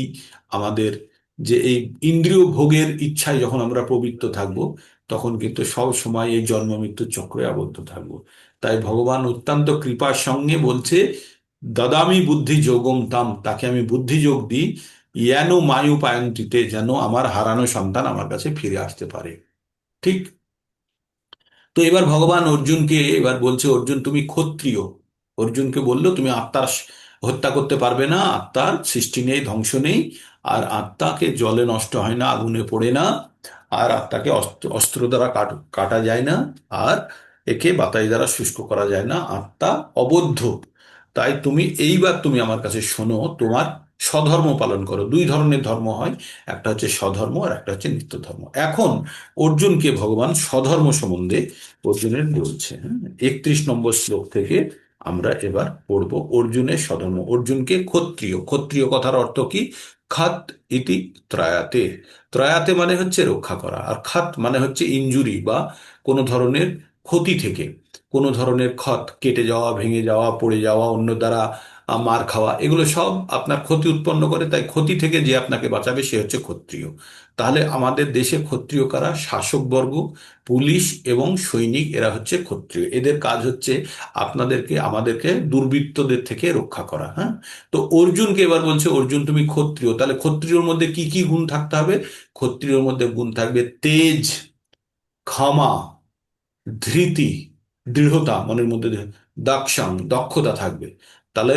আমাদের যে এই ইন্দ্রিয় ভোগের ইচ্ছায় যখন আমরা প্রবৃত্ত থাকব, তখন কিন্তু সব সময় এই জন্ম মৃত্যুর চক্রে আবদ্ধ থাকব। তাই ভগবান অত্যন্ত কৃপার সঙ্গে বলছে, দদামি বুদ্ধি যোগম তাম, তাকে আমি বুদ্ধি যোগ দিই, ইয়ানো মায়ু পায়ন্তিতে, যেন আমার হারানো সন্তান আমার কাছে ফিরে আসতে পারে। ঠিক। তো এবার ভগবান অর্জুনকে এবার বলছে, অর্জুন তুমি ক্ষত্রিয়। অর্জুনকে বললো তুমি আত্মার হত্যা করতে পারবে না, আত্মার সৃষ্টি নেই, ধ্বংস নেই, আর আত্মাকে জলে নষ্ট হয় না, আগুনে পড়ে না, আর আত্মাকে অস্ত্র দ্বারা কাটা যায় না, আর একে বাতাস দ্বারা শুষ্ক করা যায় না, আত্মা অবদ্ধ। তাই তুমি আমার কাছে শোনো, তোমার স্বধর্ম পালন করো। দুই ধরনের ধর্ম হয়, একটা হচ্ছে স্বধর্ম আর একটা হচ্ছে নিত্য ধর্ম। এখন অর্জুনকে ভগবান স্বধর্ম সম্বন্ধে অর্জুনের বলছে। 31 নম্বর শ্লোক থেকে আমরা এবার পড়ব অর্জুনের স্বধর্ম। অর্জুনকে ক্ষত্রিয়, ক্ষত্রিয় কথার অর্থ কি? খাত ইতি ত্রয়াতে। ত্রয়াতে মানে হচ্ছে রক্ষা করা, আর খাত মানে হচ্ছে ইনজুরি বা কোনো ধরনের ক্ষতি থেকে। কোনো ধরনের ক্ষত, কেটে যাওয়া, ভেঙে যাওয়া, পড়ে যাওয়া, অন্য দ্বারা মার খাওয়া, এগুলো সব আপনার ক্ষতি উৎপন্ন করে। তাই ক্ষতি থেকে যে আপনাকে বাঁচাবে সে হচ্ছে ক্ষত্রিয়। তাহলে আমাদের দেশে ক্ষত্রিয় কারা? শাসকবর্গ, পুলিশ এবং সৈনিক, এরা হচ্ছে ক্ষত্রিয়। এদের কাজ হচ্ছে আপনাদেরকে, আমাদেরকে দুর্বৃত্তদের থেকে রক্ষা করা। তো অর্জুনকে এবার বলছে, অর্জুন তুমি ক্ষত্রিয়, তাহলে ক্ষত্রিয়র মধ্যে কি কি গুণ থাকতে হবে? ক্ষত্রিয়র মধ্যে গুণ থাকবে তেজ, ক্ষমা, ধৃতি, দৃঢ়তা, মনের মধ্যে দাক্ষাং, দক্ষতা থাকবে। তাহলে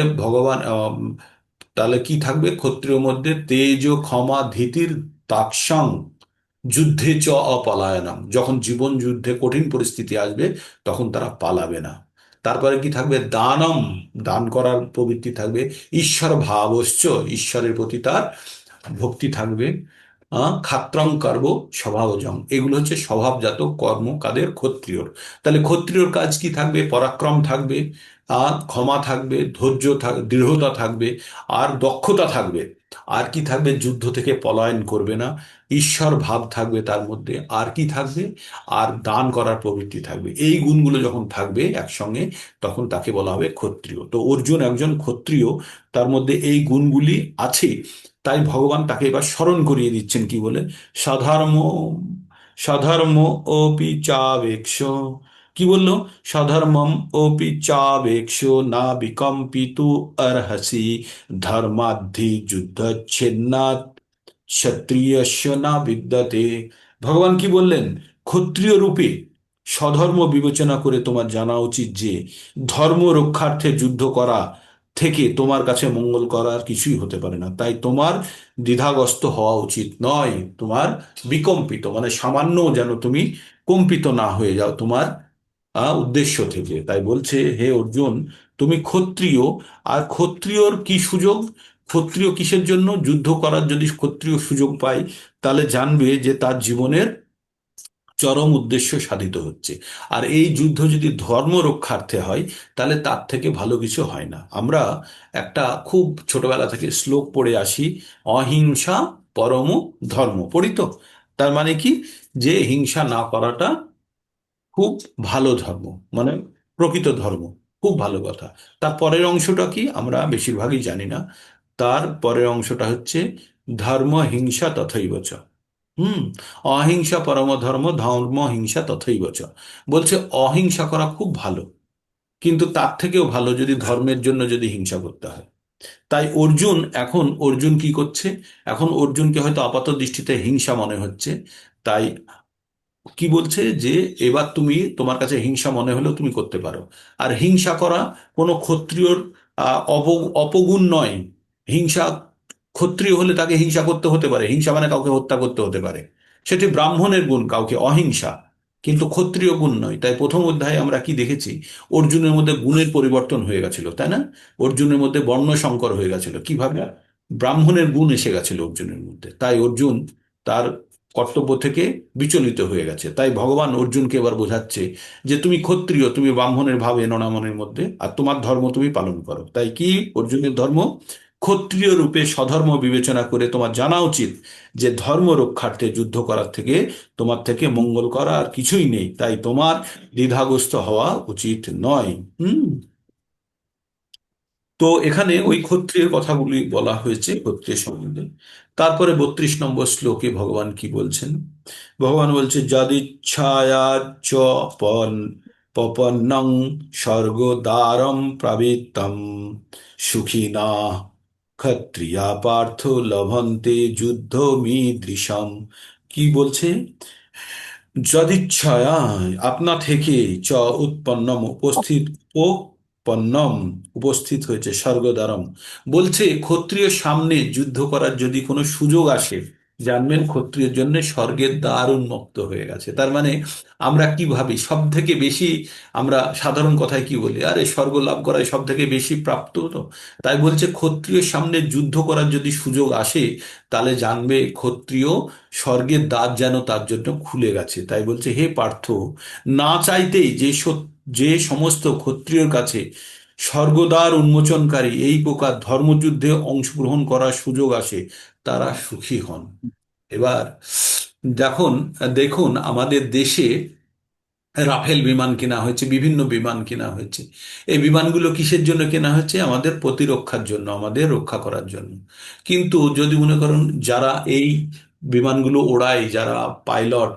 তাহলে কি থাকবে ক্ষত্রিয় মধ্যে? তেজ, ক্ষমা, ধীতির, দাক্ষাং, যুদ্ধে চ অপলায়নম, যখন জীবন যুদ্ধে কঠিন পরিস্থিতি আসবে তখন তারা পালাবে না। তারপরে কি থাকবে? দানম, দান করার প্রবৃত্তি থাকবে। ঈশ্বর ভাবশ্চ, ঈশ্বরের প্রতি তার ভক্তি থাকবে। খাত্রং কর্ম স্বভাবজং, এগুলো হচ্ছে স্বভাবজাত কর্ম কাদের? ক্ষত্রিয়র। তাহলে ক্ষত্রিয়র কাজ কি থাকবে? পরাক্রম থাকবে, ক্ষমা থাকবে, ধৈর্য দৃঢ়তা থাকবে, আর দক্ষতা থাকবে। আর কি থাকবে? যুদ্ধ থেকে পলায়ন করবে না, ঈশ্বর ভাব থাকবে তার মধ্যে, আর কি থাকবে, আর দান করার প্রবৃত্তি থাকবে। এই গুণগুলো যখন থাকবে একসঙ্গে, তখন তাকে বলা হবে ক্ষত্রিয়। তো অর্জুন একজন ক্ষত্রিয়, তার মধ্যে এই গুণগুলি আছে। তাই ভগবান তাকে এবার স্মরণ করিয়ে দিচ্ছেন কি বলে, সাধর্ম, সাধর্ম অপি চাবেক্ষ, কি বললো, সাধর্মম অপি চাবেক্ষ না বিকম্পিতু অর্হসি ধর্মাদ্ধি যুদ্ধ ছেন্নাৎ ক্ষত্রিয়স্য না বিদ্যতে। ভগবান কি বললেন, ক্ষত্রিয় রূপে স্বধর্ম বিবেচনা করে তোমার জানা উচিত যে ধর্ম রক্ষার্থে যুদ্ধ করা থেকে তোমার কাছে মঙ্গল করার কিছুই হতে পারে না। তাই তোমার দ্বিধাগ্রস্ত হওয়া উচিত নয়, তোমার বিকম্পিত মানে সামান্য যেন তুমি কম্পিত না হয়ে যাও তোমার উদ্দেশ্য থেকে। তাই বলছে, হে অর্জুন, তুমি ক্ষত্রিয়, আর ক্ষত্রিয়র কি সুযোগ, ক্ষত্রিয় কিসের জন্য যুদ্ধ করার, যদি ক্ষত্রিয় সুযোগ পায় তাহলে জানবে যে তার জীবনের চরম উদ্দেশ্য সাধিত হচ্ছে। আর এই যুদ্ধ যদি ধর্ম রক্ষার্থে হয়, তাহলে তার থেকে ভালো কিছু হয় না। আমরা একটা খুব ছোটবেলা থেকে শ্লোক পড়ে আসি, অহিংসা পরমো ধর্ম, পড়ি তো। তার মানে কি, যে হিংসা না করাটা খুব ভালো ধর্ম, মানে প্রকৃত ধর্ম, খুব ভালো কথা। তার পরের অংশটা কি আমরা বেশিরভাগই জানি না। তার পরের অংশটা হচ্ছে ধর্ম হিংসা তথৈব চ। হুম, অহিংসা পরম ধর্ম, ধর্ম হিংসা তথৈব চ। বলছে অহিংসা করা খুব ভালো, কিন্তু তার থেকেও ভালো যদি ধর্মের জন্য যদি হিংসা করতে হয়। তাই অর্জুন, এখন অর্জুন কি করছে, এখন অর্জুনকে হয়তো আপাত দৃষ্টিতে হিংসা মনে হচ্ছে। তাই কি বলছে যে এবার তুমি, তোমার কাছে হিংসা মনে হলেও তুমি করতে পারো। আর হিংসা করা কোনো ক্ষত্রিয়র অপগুণ নয়। হিংসা, ক্ষত্রিয় হলে তাকে হিংসা করতে হতে পারে, হিংসা মানে কাউকে হত্যা করতে হতে পারে, সেটি ব্রাহ্মণের গুণ, কাউকে অহিংসা, কিন্তু ক্ষত্রিয় গুণ নয়। তাই প্রথম অধ্যায়ে আমরা কি দেখেছি, অর্জুনের মধ্যে গুণের পরিবর্তন হয়ে গেছিল, তাই না? অর্জুনের মধ্যে বর্ণ সংকর হয়ে গেছিল, কিভাবে, ব্রাহ্মণের গুণ এসে গেছিল অর্জুনের মধ্যে। তাই অর্জুন তার কর্তব্য থেকে বিচলিত হয়ে গেছে। তাই ভগবান অর্জুনকে এবার বোঝাচ্ছে যে তুমি ক্ষত্রিয়, তুমি ব্রাহ্মণের ভাব এনো না মনের মধ্যে, আর তোমার ধর্ম তুমি পালন করো। তাই কি অর্জুনের ধর্ম, ক্ষত্রিয় রূপে স্বধর্ম বিবেচনা করে তোমার জানা উচিত যে ধর্ম রক্ষার্থে যুদ্ধ করার থেকে তোমার থেকে মঙ্গল করা আর কিছুই নেই। তাই তোমার দ্বিধাগ্রস্ত হওয়া উচিত নয়। হুম। তো এখানে ওই ক্ষত্রিয়ের কথাগুলি বলা হয়েছে, ক্ষত্রিয় সম্বন্ধে। তারপরে 32 নম্বর শ্লোকে ভগবান কি বলছেন, ভগবান বলছে যদিচ্ছায়া চ পন পপন্নং স্বর্গদ্বারম প্রবৃত্তম সুখিনা ক্ষত্রিয়া পার্থ লভন্তে যুদ্ধ মীদৃশম। কি বলছে, যদিচ্ছায়া, আপনা থেকে, চ উৎপন্নম উপস্থিত, উপপন্নম উপস্থিত হয়েছে, স্বর্গদ্বারম। বলছে ক্ষত্রিয় সামনে যুদ্ধ করার যদি কোনো সুযোগ আসে, জানবেন ক্ষত্রিয়ের জন্য স্বর্গের দ্বার উন্মুক্ত হয়ে গেছে। তার মানে আমরা কি ভাবি সব থেকে বেশি, আমরা সাধারণ কথায় কি বলি, আরে স্বর্গ লাভ করাই সব থেকে বেশি প্রাপ্ত তো। তাই বলছে ক্ষত্রিয় সামনে যুদ্ধ করার যদি সুযোগ আসে, তাহলে জানবে ক্ষত্রিয় স্বর্গের দ্বার যেন তার জন্য খুলে গেছে। তাই বলছে, হে পার্থ, না চাইতেই যে সমস্ত ক্ষত্রিয়র কাছে স্বর্গদ্বার উন্মোচনকারী এই প্রকার ধর্মযুদ্ধে অংশগ্রহণ করার সুযোগ আসে, তারা সুখী হন। এবার দেখুন, দেখুন আমাদের দেশে রাফেল বিমান কেনা হয়েছে, বিভিন্ন বিমান কেনা হয়েছে। এই বিমানগুলো কিসের জন্য কেনা হচ্ছে, আমাদের প্রতিরক্ষার জন্য, আমাদের রক্ষা করার জন্য। কিন্তু যদি মনে করুন যারা এই বিমানগুলো ওড়ায়, যারা পাইলট,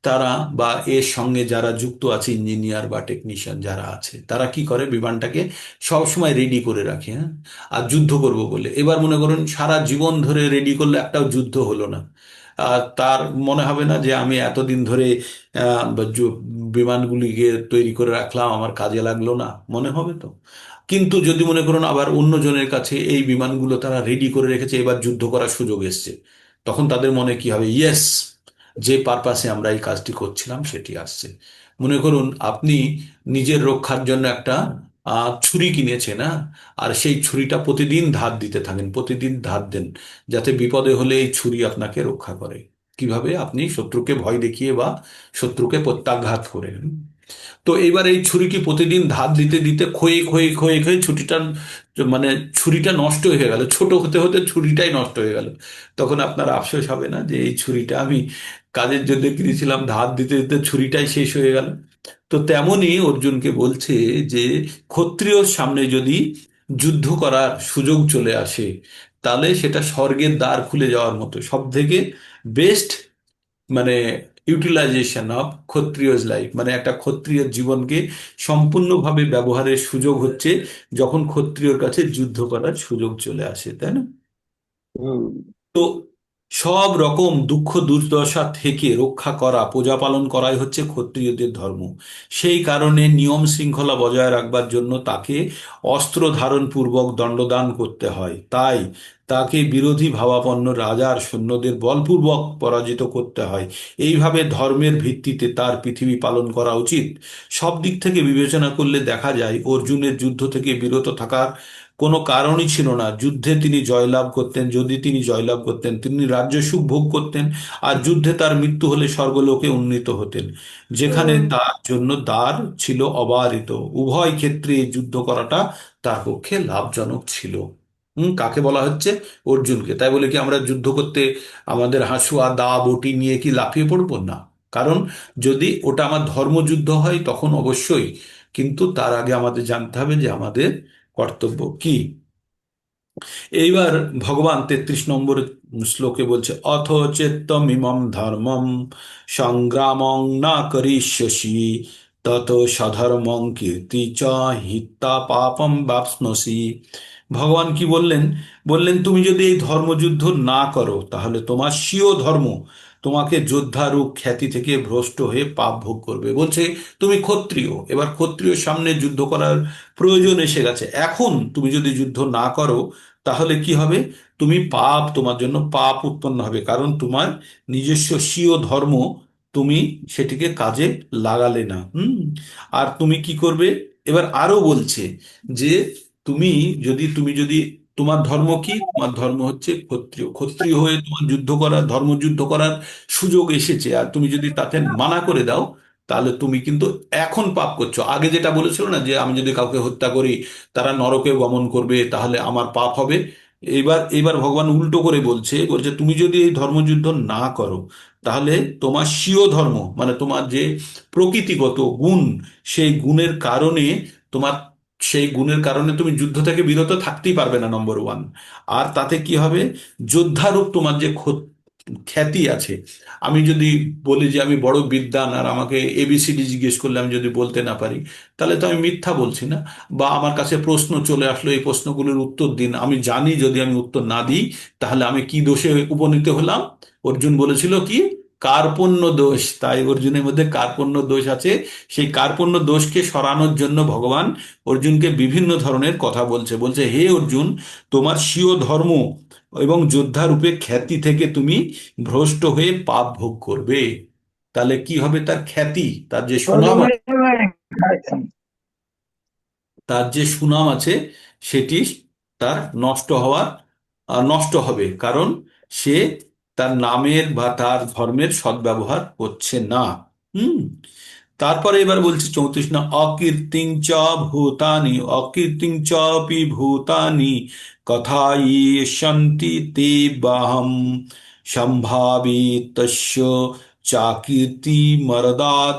তারা বা এর সঙ্গে যারা যুক্ত আছে, ইঞ্জিনিয়ার বা টেকনিশিয়ান যারা আছে, তারা কি করে, বিমানটাকে সবসময় রেডি করে রাখে, হ্যাঁ, আর যুদ্ধ করব বলে। এবার মনে করুন সারা জীবন ধরে রেডি করলে একটাও যুদ্ধ হলো না, তার মনে হবে না যে আমি এতদিন ধরে বা বিমানগুলিকে তৈরি করে রাখলাম, আমার কাজে লাগলো না, মনে হবে তো। কিন্তু যদি মনে করুন আবার অন্যজনের কাছে এই বিমানগুলো তারা রেডি করে রেখেছে, এবার যুদ্ধ করার সুযোগ এসছে, তখন তাদের মনে কি হবে, ইয়েস, যে পারপাসে আমরা এই কাজটি করছিলাম সেটি আসছে। মনে করুন আপনি নিজের রক্ষার জন্য একটা ছুরি কিনেছেন, না, আর সেই ছুরিটা প্রতিদিন ধার দিতে থাকেন, প্রতিদিন ধার দেন, যাতে বিপদে হলে এই ছুরি আপনাকে রক্ষা করে। কিভাবে আপনি শত্রুকে ভয় দেখিয়ে বা শত্রুকে প্রত্যাঘাত করে। তো এইবার এই ছুরিকে প্রতিদিন ধার দিতে দিতে ক্ষয়ে ক্ষয়ে ক্ষয়ে ক্ষয়ে ছুরিটা, মানে ছুরিটা নষ্ট হয়ে গেল, ছোট হতে হতে ছুরিটাই নষ্ট হয়ে গেল। তখন আপনার আফসোস হবে না যে এই ছুরিটা আমি কাজের জন্য কিনেছিলাম, ধার দিতে দিতে ছুরিটাই শেষ হয়ে গেল? তো তেমনই অর্জুনকে বলছে যে ক্ষত্রিয়র সামনে যদি যুদ্ধ করার সুযোগ চলে আসে, তাহলে সেটা স্বর্গের দ্বার খুলে যাওয়ার মতো সব থেকে বেস্ট, মানে ইউটিলাইজেশন অফ ক্ষত্রিয়জ লাইফ, মানে একটা ক্ষত্রিয়ের জীবনকে সম্পূর্ণভাবে ব্যবহারের সুযোগ হচ্ছে যখন ক্ষত্রিয়র কাছে যুদ্ধ করার সুযোগ চলে আসে, তাই না? হুম। তো সব রকম দুঃখ দুর্দশা থেকে রক্ষা করা, প্রজা পালন করাই হচ্ছে ক্ষত্রিয়দের ধর্ম। সেই কারণে নিয়ম শৃঙ্খলা বজায় রাখবার জন্য তাকে অস্ত্র ধারণ পূর্বক দণ্ডদান করতে হয়। তাই তাকে বিরোধী ভাবাপন্ন রাজার সৈন্যদের বলপূর্বক পরাজিত করতে হয়। এইভাবে ধর্মের ভিত্তিতে তার পৃথিবী পালন করা উচিত। সব দিক থেকে বিবেচনা করলে দেখা যায় অর্জুনের যুদ্ধ থেকে বিরত থাকার কোনো কারণই ছিল না। যুদ্ধে তিনি জয়লাভ করতেন, যদি তিনি জয়লাভ করতেন তিনি রাজ্য সুখ ভোগ করতেন, আর যুদ্ধে তার মৃত্যু হলে স্বর্গলোকে উন্নীত হতেন, যেখানে হুম। তার জন্য দ্বার ছিল অবারিত। উভয় ক্ষেত্রে এই যুদ্ধ করাটা তার পক্ষে লাভজনক ছিল। কাকে বলা হচ্ছে? অর্জুনকে। তাই বলে কি আমরা যুদ্ধ করতে আমাদের হাঁসুয়া দা বটি নিয়ে কি লাফিয়ে পড়বো? না। কারণ যদি ওটা আমার ধর্মযুদ্ধ হয় তখন অবশ্যই, কিন্তু তার আগে আমাদের জানতে হবে যে আমাদের কর্তব্য কি। এইবার ভগবান 33 নম্বর শ্লোকে বলছে, অথ চেত্তমিমম ধর্মম সংগ্রামং না করিষ্যসি তত সধর্মং কীর্তি চ হিত্তা পাপম বাপ্স্যসি। ভগবান কি বললেন? বললেন তুমি যদি এই ধর্মযুদ্ধ না করো তাহলে তোমার স্বীয় ধর্ম তোমাকে যোদ্ধারূপ খ্যাতি থেকে ভ্রষ্ট হয়ে পাপ ভোগ করবে। বলছে তুমি ক্ষত্রিয়, এবার ক্ষত্রিয়র সামনে যুদ্ধ করার প্রয়োজন এসে গেছে। এখন তুমি যদি যুদ্ধ না করো তাহলে কি হবে? তুমি পাপ, তোমার জন্য পাপ উৎপন্ন হবে, কারণ তোমার নিজস্ব স্বীয় ধর্ম তুমি সেটিকে কাজে লাগালে না। আর তুমি কি করবে? এবার আরো বলছে যে তুমি যদি তোমার ধর্ম কি? তোমার ধর্ম হচ্ছে ক্ষত্রিয়। ক্ষত্রিয় হয়ে তোমার যুদ্ধ করার, ধর্মযুদ্ধ করার সুযোগ এসেছে, আর তুমি যদি তাতে মানা করে দাও তাহলে তুমি কিন্তু এখন পাপ করছো। আগে যেটা বলেছিল না যে আমি যদি কাউকে হত্যা করি তারা নরকে গমন করবে, তাহলে আমার পাপ হবে। এইবার এইবার ভগবান উল্টো করে বলছে, বলছে তুমি যদি এই ধর্মযুদ্ধ না করো তাহলে তোমার স্বীয় ধর্ম, মানে তোমার যে প্রকৃতিগত গুণ, সেই গুণের কারণে তোমার, সেই গুণের কারণে তুমি যুদ্ধ থেকে বিরত থাকতেই পারবে না, নম্বর ওয়ান। আর তাতে কি হবে? যোদ্ধারূপ তোমার যে খ্যাতি আছে, আমি যদি বলি যে আমি বড় বিদ্বান আর আমাকে এবিসিডি জিজ্ঞেস করলে আমি যদি বলতে না পারি, তাহলে তো আমি মিথ্যা বলছি না? বা আমার কাছে প্রশ্ন চলে আসলো, এই প্রশ্নগুলোর উত্তর দিন, আমি জানি যদি আমি উত্তর না দিই তাহলে আমি কি দোষে উপনীত হলাম? অর্জুন বলেছিল কি? কার্পণ্য দোষ। তাই অর্জুনের মধ্যে কার্পণ্য দোষ আছে। সেই কার্পণ্য দোষকে সরানোর জন্য ভগবান অর্জুনকে বিভিন্ন ধরনের কথা বলছে। বলছে হে অর্জুন, তোমার স্বীয় ধর্ম এবং যোদ্ধা রূপে খ্যাতি থেকে তুমি ভ্রষ্ট হয়ে পাপ ভোগ করবে। তাহলে কি হবে? তার খ্যাতি, তার যে সুনাম আছে, তার যে সুনাম আছে সেটি তার নষ্ট হওয়ার, নষ্ট হবে, কারণ সে তার নামের বা তার ধর্মের সদ্ব্যবহার করছে না। হুম। তারপরে এবার বলছে 34 না, অকীর্তিং চ ভূতানি, অকীর্তিং চ পি ভূতানি কথায়িষ্যন্তি তে বাহম সম্ভাবিতস্য চাকীর্তি মরদাৎ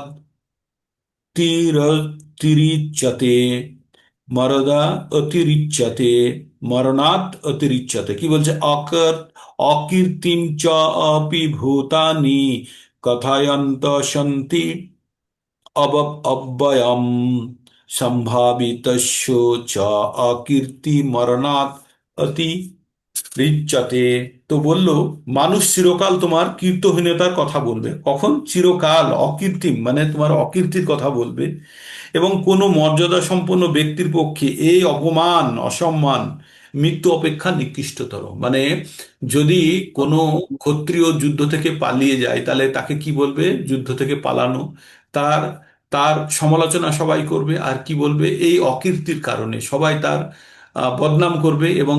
তিরিচ্যতে, মরদা অতিরিচ্যতে, মরণাৎ অতিরিচ্যতে। কি বলছে? অকীর্তিম চ অপি ভূতানি কথায়ন্ত সন্তি অব্যয়ম সম্ভাবিতস্য চ অকীর্তি মরণাৎ অতি রিচ্যতে। তো বলল মানুষ চিরকাল তোমার কীর্তহীনতার কথা বলবে। কখন? চিরকাল। অকীর্তিম মানে তোমার অকীর্তির কথা বলবে। এবং কোনো মর্যাদা সম্পন্ন ব্যক্তির পক্ষে এই অপমান, অসম্মান মৃত্যু অপেক্ষা নিকৃষ্টতর। মানে যদি কোনো ক্ষত্রিয় যুদ্ধ থেকে পালিয়ে যায় তাহলে তাকে কি বলবে? যুদ্ধ থেকে পালানো, তার তার সমালোচনা সবাই করবে। আর কি বলবে? এই অকীর্তির কারণে সবাই তার বদনাম করবে, এবং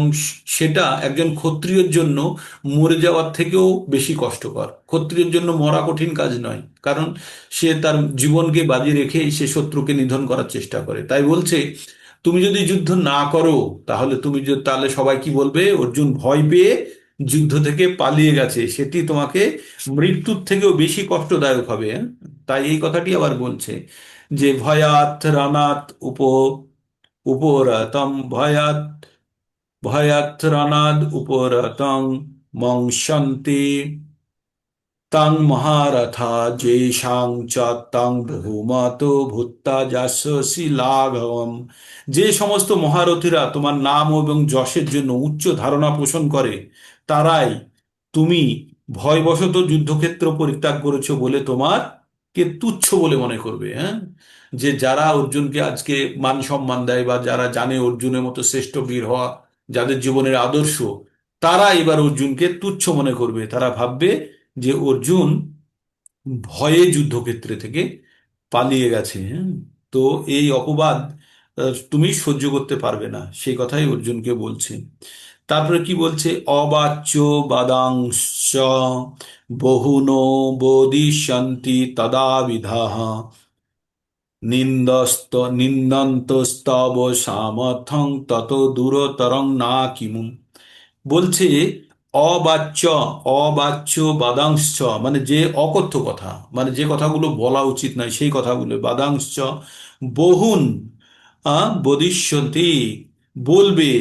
সেটা একজন ক্ষত্রিয়র জন্য মরে যাওয়ার থেকেও বেশি কষ্টকর। ক্ষত্রিয়র জন্য মরা কঠিন কাজ নয়, কারণ সে তার জীবনকে বাজি রেখে সে শত্রুকে নিধন করার চেষ্টা করে। তাই বলছে, তুমি যদি যুদ্ধ না করো, তাহলে তাহলে সবাই কি বলবে? অর্জুন ভয় পেয়ে যুদ্ধ থেকে পালিয়ে গেছে, সেটি তোমাকে মৃত্যুর থেকেও বেশি কষ্টদায়ক হবে। হ্যাঁ? তাই এই কথাটি আবার বলছে যে ভয়াত রণাত উপরতম ভয়াত ভয়াত রণাদ উপরতং মংসন্তি তাং মহারথা যেষাং চ তাং বহুমতো ভূত্তা যাস্যসি লাঘবম। যে সমস্ত মহারথীরা তোমার নাম এবং যশের জন্য উচ্চ ধারণা পোষণ করে, তারাই তুমি ভয়বশত যুদ্ধক্ষেত্র পরিত্যাগ করেছো বলে তোমার কে তুচ্ছ বলে মনে করবে। হ্যাঁ, যে যারা অর্জুনকে আজকে মান সম্মান দেয়, বা যারা জানে অর্জুনের মতো শ্রেষ্ঠ বীর হওয়া যাদের জীবনের আদর্শ, তারা এবার অর্জুনকে তুচ্ছ মনে করবে। তারা ভাববে যে অর্জুন ভয়ে যুদ্ধক্ষেত্রে থেকে পালিয়ে গেছে। হ্যাঁ? তো এই অপবাদ তুমি সহ্য করতে পারবে না, সেই কথাই অর্জুনকে বলছে। তারপরে কি বলছে? অবাচ্য বাদাংশ বহুনো বোধিষ্যন্তি তদা বিধাহ নিন্দস্ত নিন্দন্তস্তব সামর্থ্যং তত দূরতরং না কিমু। বলছে অবাচ্য অবাচ্য বাদাংশ, মানে যে অকথ্য কথা, মানে যে কথাগুলো বলা উচিত নয় সেই কথাগুলো, বাদাংশ বহুন বদিষ্যন্তি বলবে।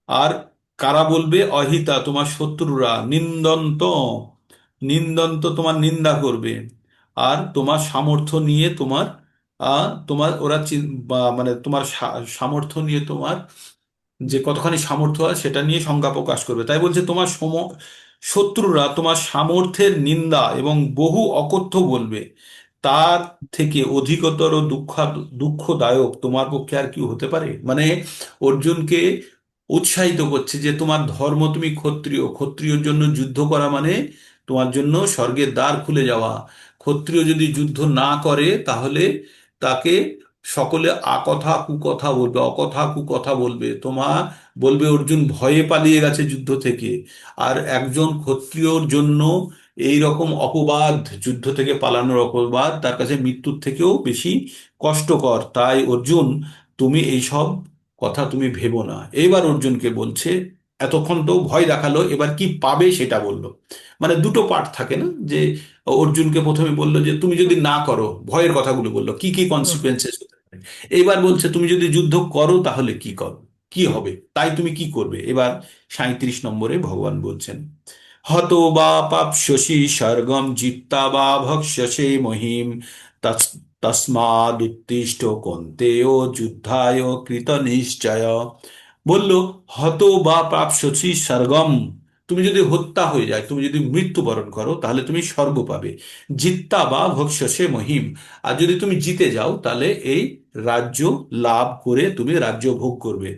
আর কারা বলবে? অহিতা, তোমার শত্রুরা। নিন্দন্ত নিন্দন্ত তোমার নিন্দা করবে। আর তোমার সামর্থ্য নিয়ে তোমার ওরা মানে তোমার সামর্থ্য নিয়ে, তোমার যে কতখানি সামর্থ্য হয় সেটা নিয়ে সংজ্ঞা প্রকাশ করবে। তাই বলছে তোমার শত্রুরা তোমার সামর্থ্যের নিন্দা এবং বহু অকথ্য বলবে। তার থেকে অধিকতর দুঃখদায়ক তোমার পক্ষে আর কি হতে পারে? মানে অর্জুনকে উৎসাহিত করছে যে তোমার ধর্ম, তুমি ক্ষত্রিয়, ক্ষত্রিয়র জন্য যুদ্ধ করা মানে তোমার জন্য স্বর্গের দ্বার খুলে যাওয়া। ক্ষত্রিয় যদি যুদ্ধ না করে, তাহলে তাকে সকলে আকথা কুকথা বলবে, অকথা কুকথা বলবে। বলবে অর্জুন ভয়ে পালিয়ে গেছে যুদ্ধ থেকে। আর একজন ক্ষত্রিয়র জন্য এই রকম অপবাদ, যুদ্ধ থেকে পালানোর অপবাদ, তার কাছে মৃত্যুর থেকেও বেশি কষ্টকর। তাই অর্জুন, তুমি এই সব কথা তুমি ভেবো না। এবার অর্জুনকে বলছে, এতক্ষণ তো ভয় দেখালো, এবার কি পাবে সেটা বললো। মানে দুটো পার্ট থাকে না, যে অর্জুনকে প্রথমে বললো যে তুমি যদি না করো, ভয়ের কথাগুলো বললো, কি কি হুম। কনসিকুয়েন্সেস হতে পারে। এইবার বলছে তুমি যদি যুদ্ধ করো তাহলে কি করো, কি হবে, তাই তুমি কি করবে। এবার 37 নম্বরে ভগবান বলছেন, হত বা পাপস্যসি স্বর্গম জিত্তা বা ভক্ষ্যসে মহিম তস্মাদুত্তিষ্ঠ কন্তেয় যুদ্ধায় কৃত নিশ্চয়। বলল, হত বা প্রাপ্স্যসি স্বর্গম, তুমি যদি হত্যা হয়ে যায়, তুমি যদি মৃত্যুবরণ করো, তাহলে তুমি স্বর্গ পাবে। জিত্তা বা ভক্ষ্যসে মহিম, আর যদি তুমি জিতে যাও, তাহলে এই রাজ্য লাভ করে তুমি রাজ্য ভোগ করবে।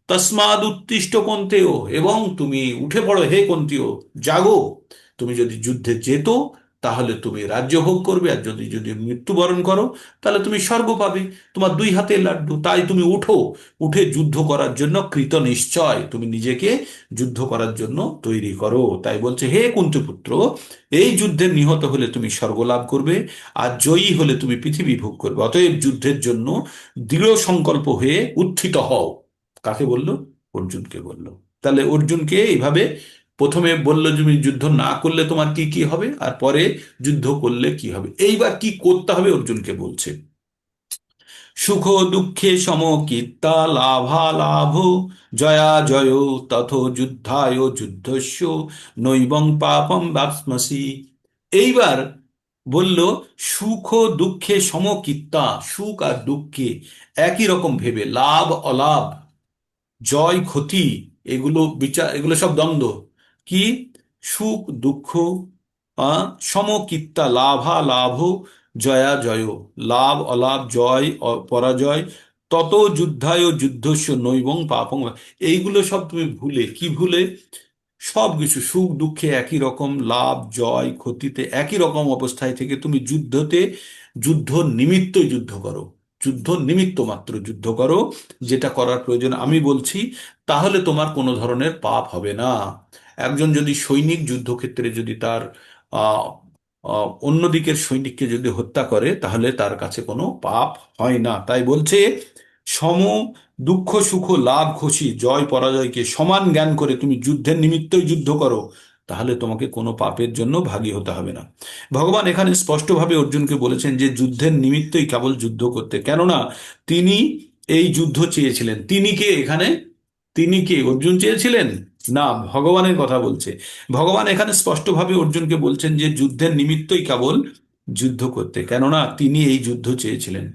তসমাদ উত্তিষ্ঠ কন্তেয়, এবং তুমি উঠে পড়ো হে কন্তীয়, জাগো। তুমি যদি যুদ্ধে যেত, তাহলে তুমি রাজ্য ভোগ করবে, আর যদি যদি মৃত্যুবরণ করো, তাহলে তুমি স্বর্গ পাবে। তোমার দুই হাতে লাড্ডু। তাই তুমি উঠো, উঠে যুদ্ধ করার জন্য কৃত নিশ্চয়, তুমি নিজেকে যুদ্ধ করার জন্য তৈরি করো। তাই বলছে, হে কুন্তিপুত্র, এই যুদ্ধে নিহত হলে তুমি স্বর্গ লাভ করবে, আর জয়ী হলে তুমি পৃথিবী ভোগ করবে। অতএব যুদ্ধের জন্য দৃঢ় সংকল্প হয়ে উত্থিত হও। কাকে বলল? অর্জুনকে বলল। তাহলে অর্জুনকে এইভাবে প্রথমে বলল তুমি যুদ্ধ না করলে তোমার কি কি হবে, আর পরে যুদ্ধ করলে কি হবে। এইবার কি করতে হবে অর্জুনকে বলছে। সুখ দুঃখে সমকিত্তা লাভালাভ জয়া জয় তথ যুদ্ধায় যুদ্ধস্য নৈবং পাপম বাপ্স্যসি। এইবার বলল, সুখ দুঃখে সমকিত্তা, সুখ আর দুঃখে একই রকম ভেবে, লাভ অলাভ, জয় ক্ষতি, এগুলো বিচার, এগুলো সব দ্বন্দ্ব। কি? সুখ দুঃখ, সমকিত্তা লাভা লাভ জয়া জয়, লাভ অলাভ, জয় পরাজয়, তত যুদ্ধায় যুদ্ধস্য নৈবং পাপং। এইগুলো সব তুমি ভুলে, কি ভুলে? সব কিছু সুখ দুঃখে একই রকম, লাভ জয় ক্ষতিতে একই রকম অবস্থায় থেকে তুমি যুদ্ধ নিমিত্তই যুদ্ধ করো। যুদ্ধ নিমিত্ত মাত্র যুদ্ধ করো, যেটা করার প্রয়োজন আমি বলছি, তাহলে তোমার কোনো ধরনের পাপ হবে না। একজন যদি সৈনিক যুদ্ধক্ষেত্রে যদি তার আহ অন্য দিকের সৈনিককে যদি হত্যা করে, তাহলে তার কাছে কোনো পাপ হয় না। তাই বলছে, সম দুঃখ সুখ লাভ খুশি জয় পরাজয়কে সমান জ্ঞান করে তুমি যুদ্ধের নিমিত্তই যুদ্ধ করো, তাহলে তোমাকে কোনো পাপের জন্য ভাগী হতে হবে না। ভগবান এখানে স্পষ্টভাবে অর্জুনকে বলেছেন যে যুদ্ধের নিমিত্তই কেবল যুদ্ধ করতে, কেননা তিনি এই যুদ্ধ চেয়েছিলেন। তিনি কে এখানে? তিনি কে? অর্জুন চেয়েছিলেন? না, ভগবানের কথা বলছে। ভগবান এখানে স্পষ্টভাবে অর্জুনকে বলছেন যে যুদ্ধের নিমিত্তই কেবল যুদ্ধ করতে, কেননা তিনি এই যুদ্ধ চেয়েছিলেন।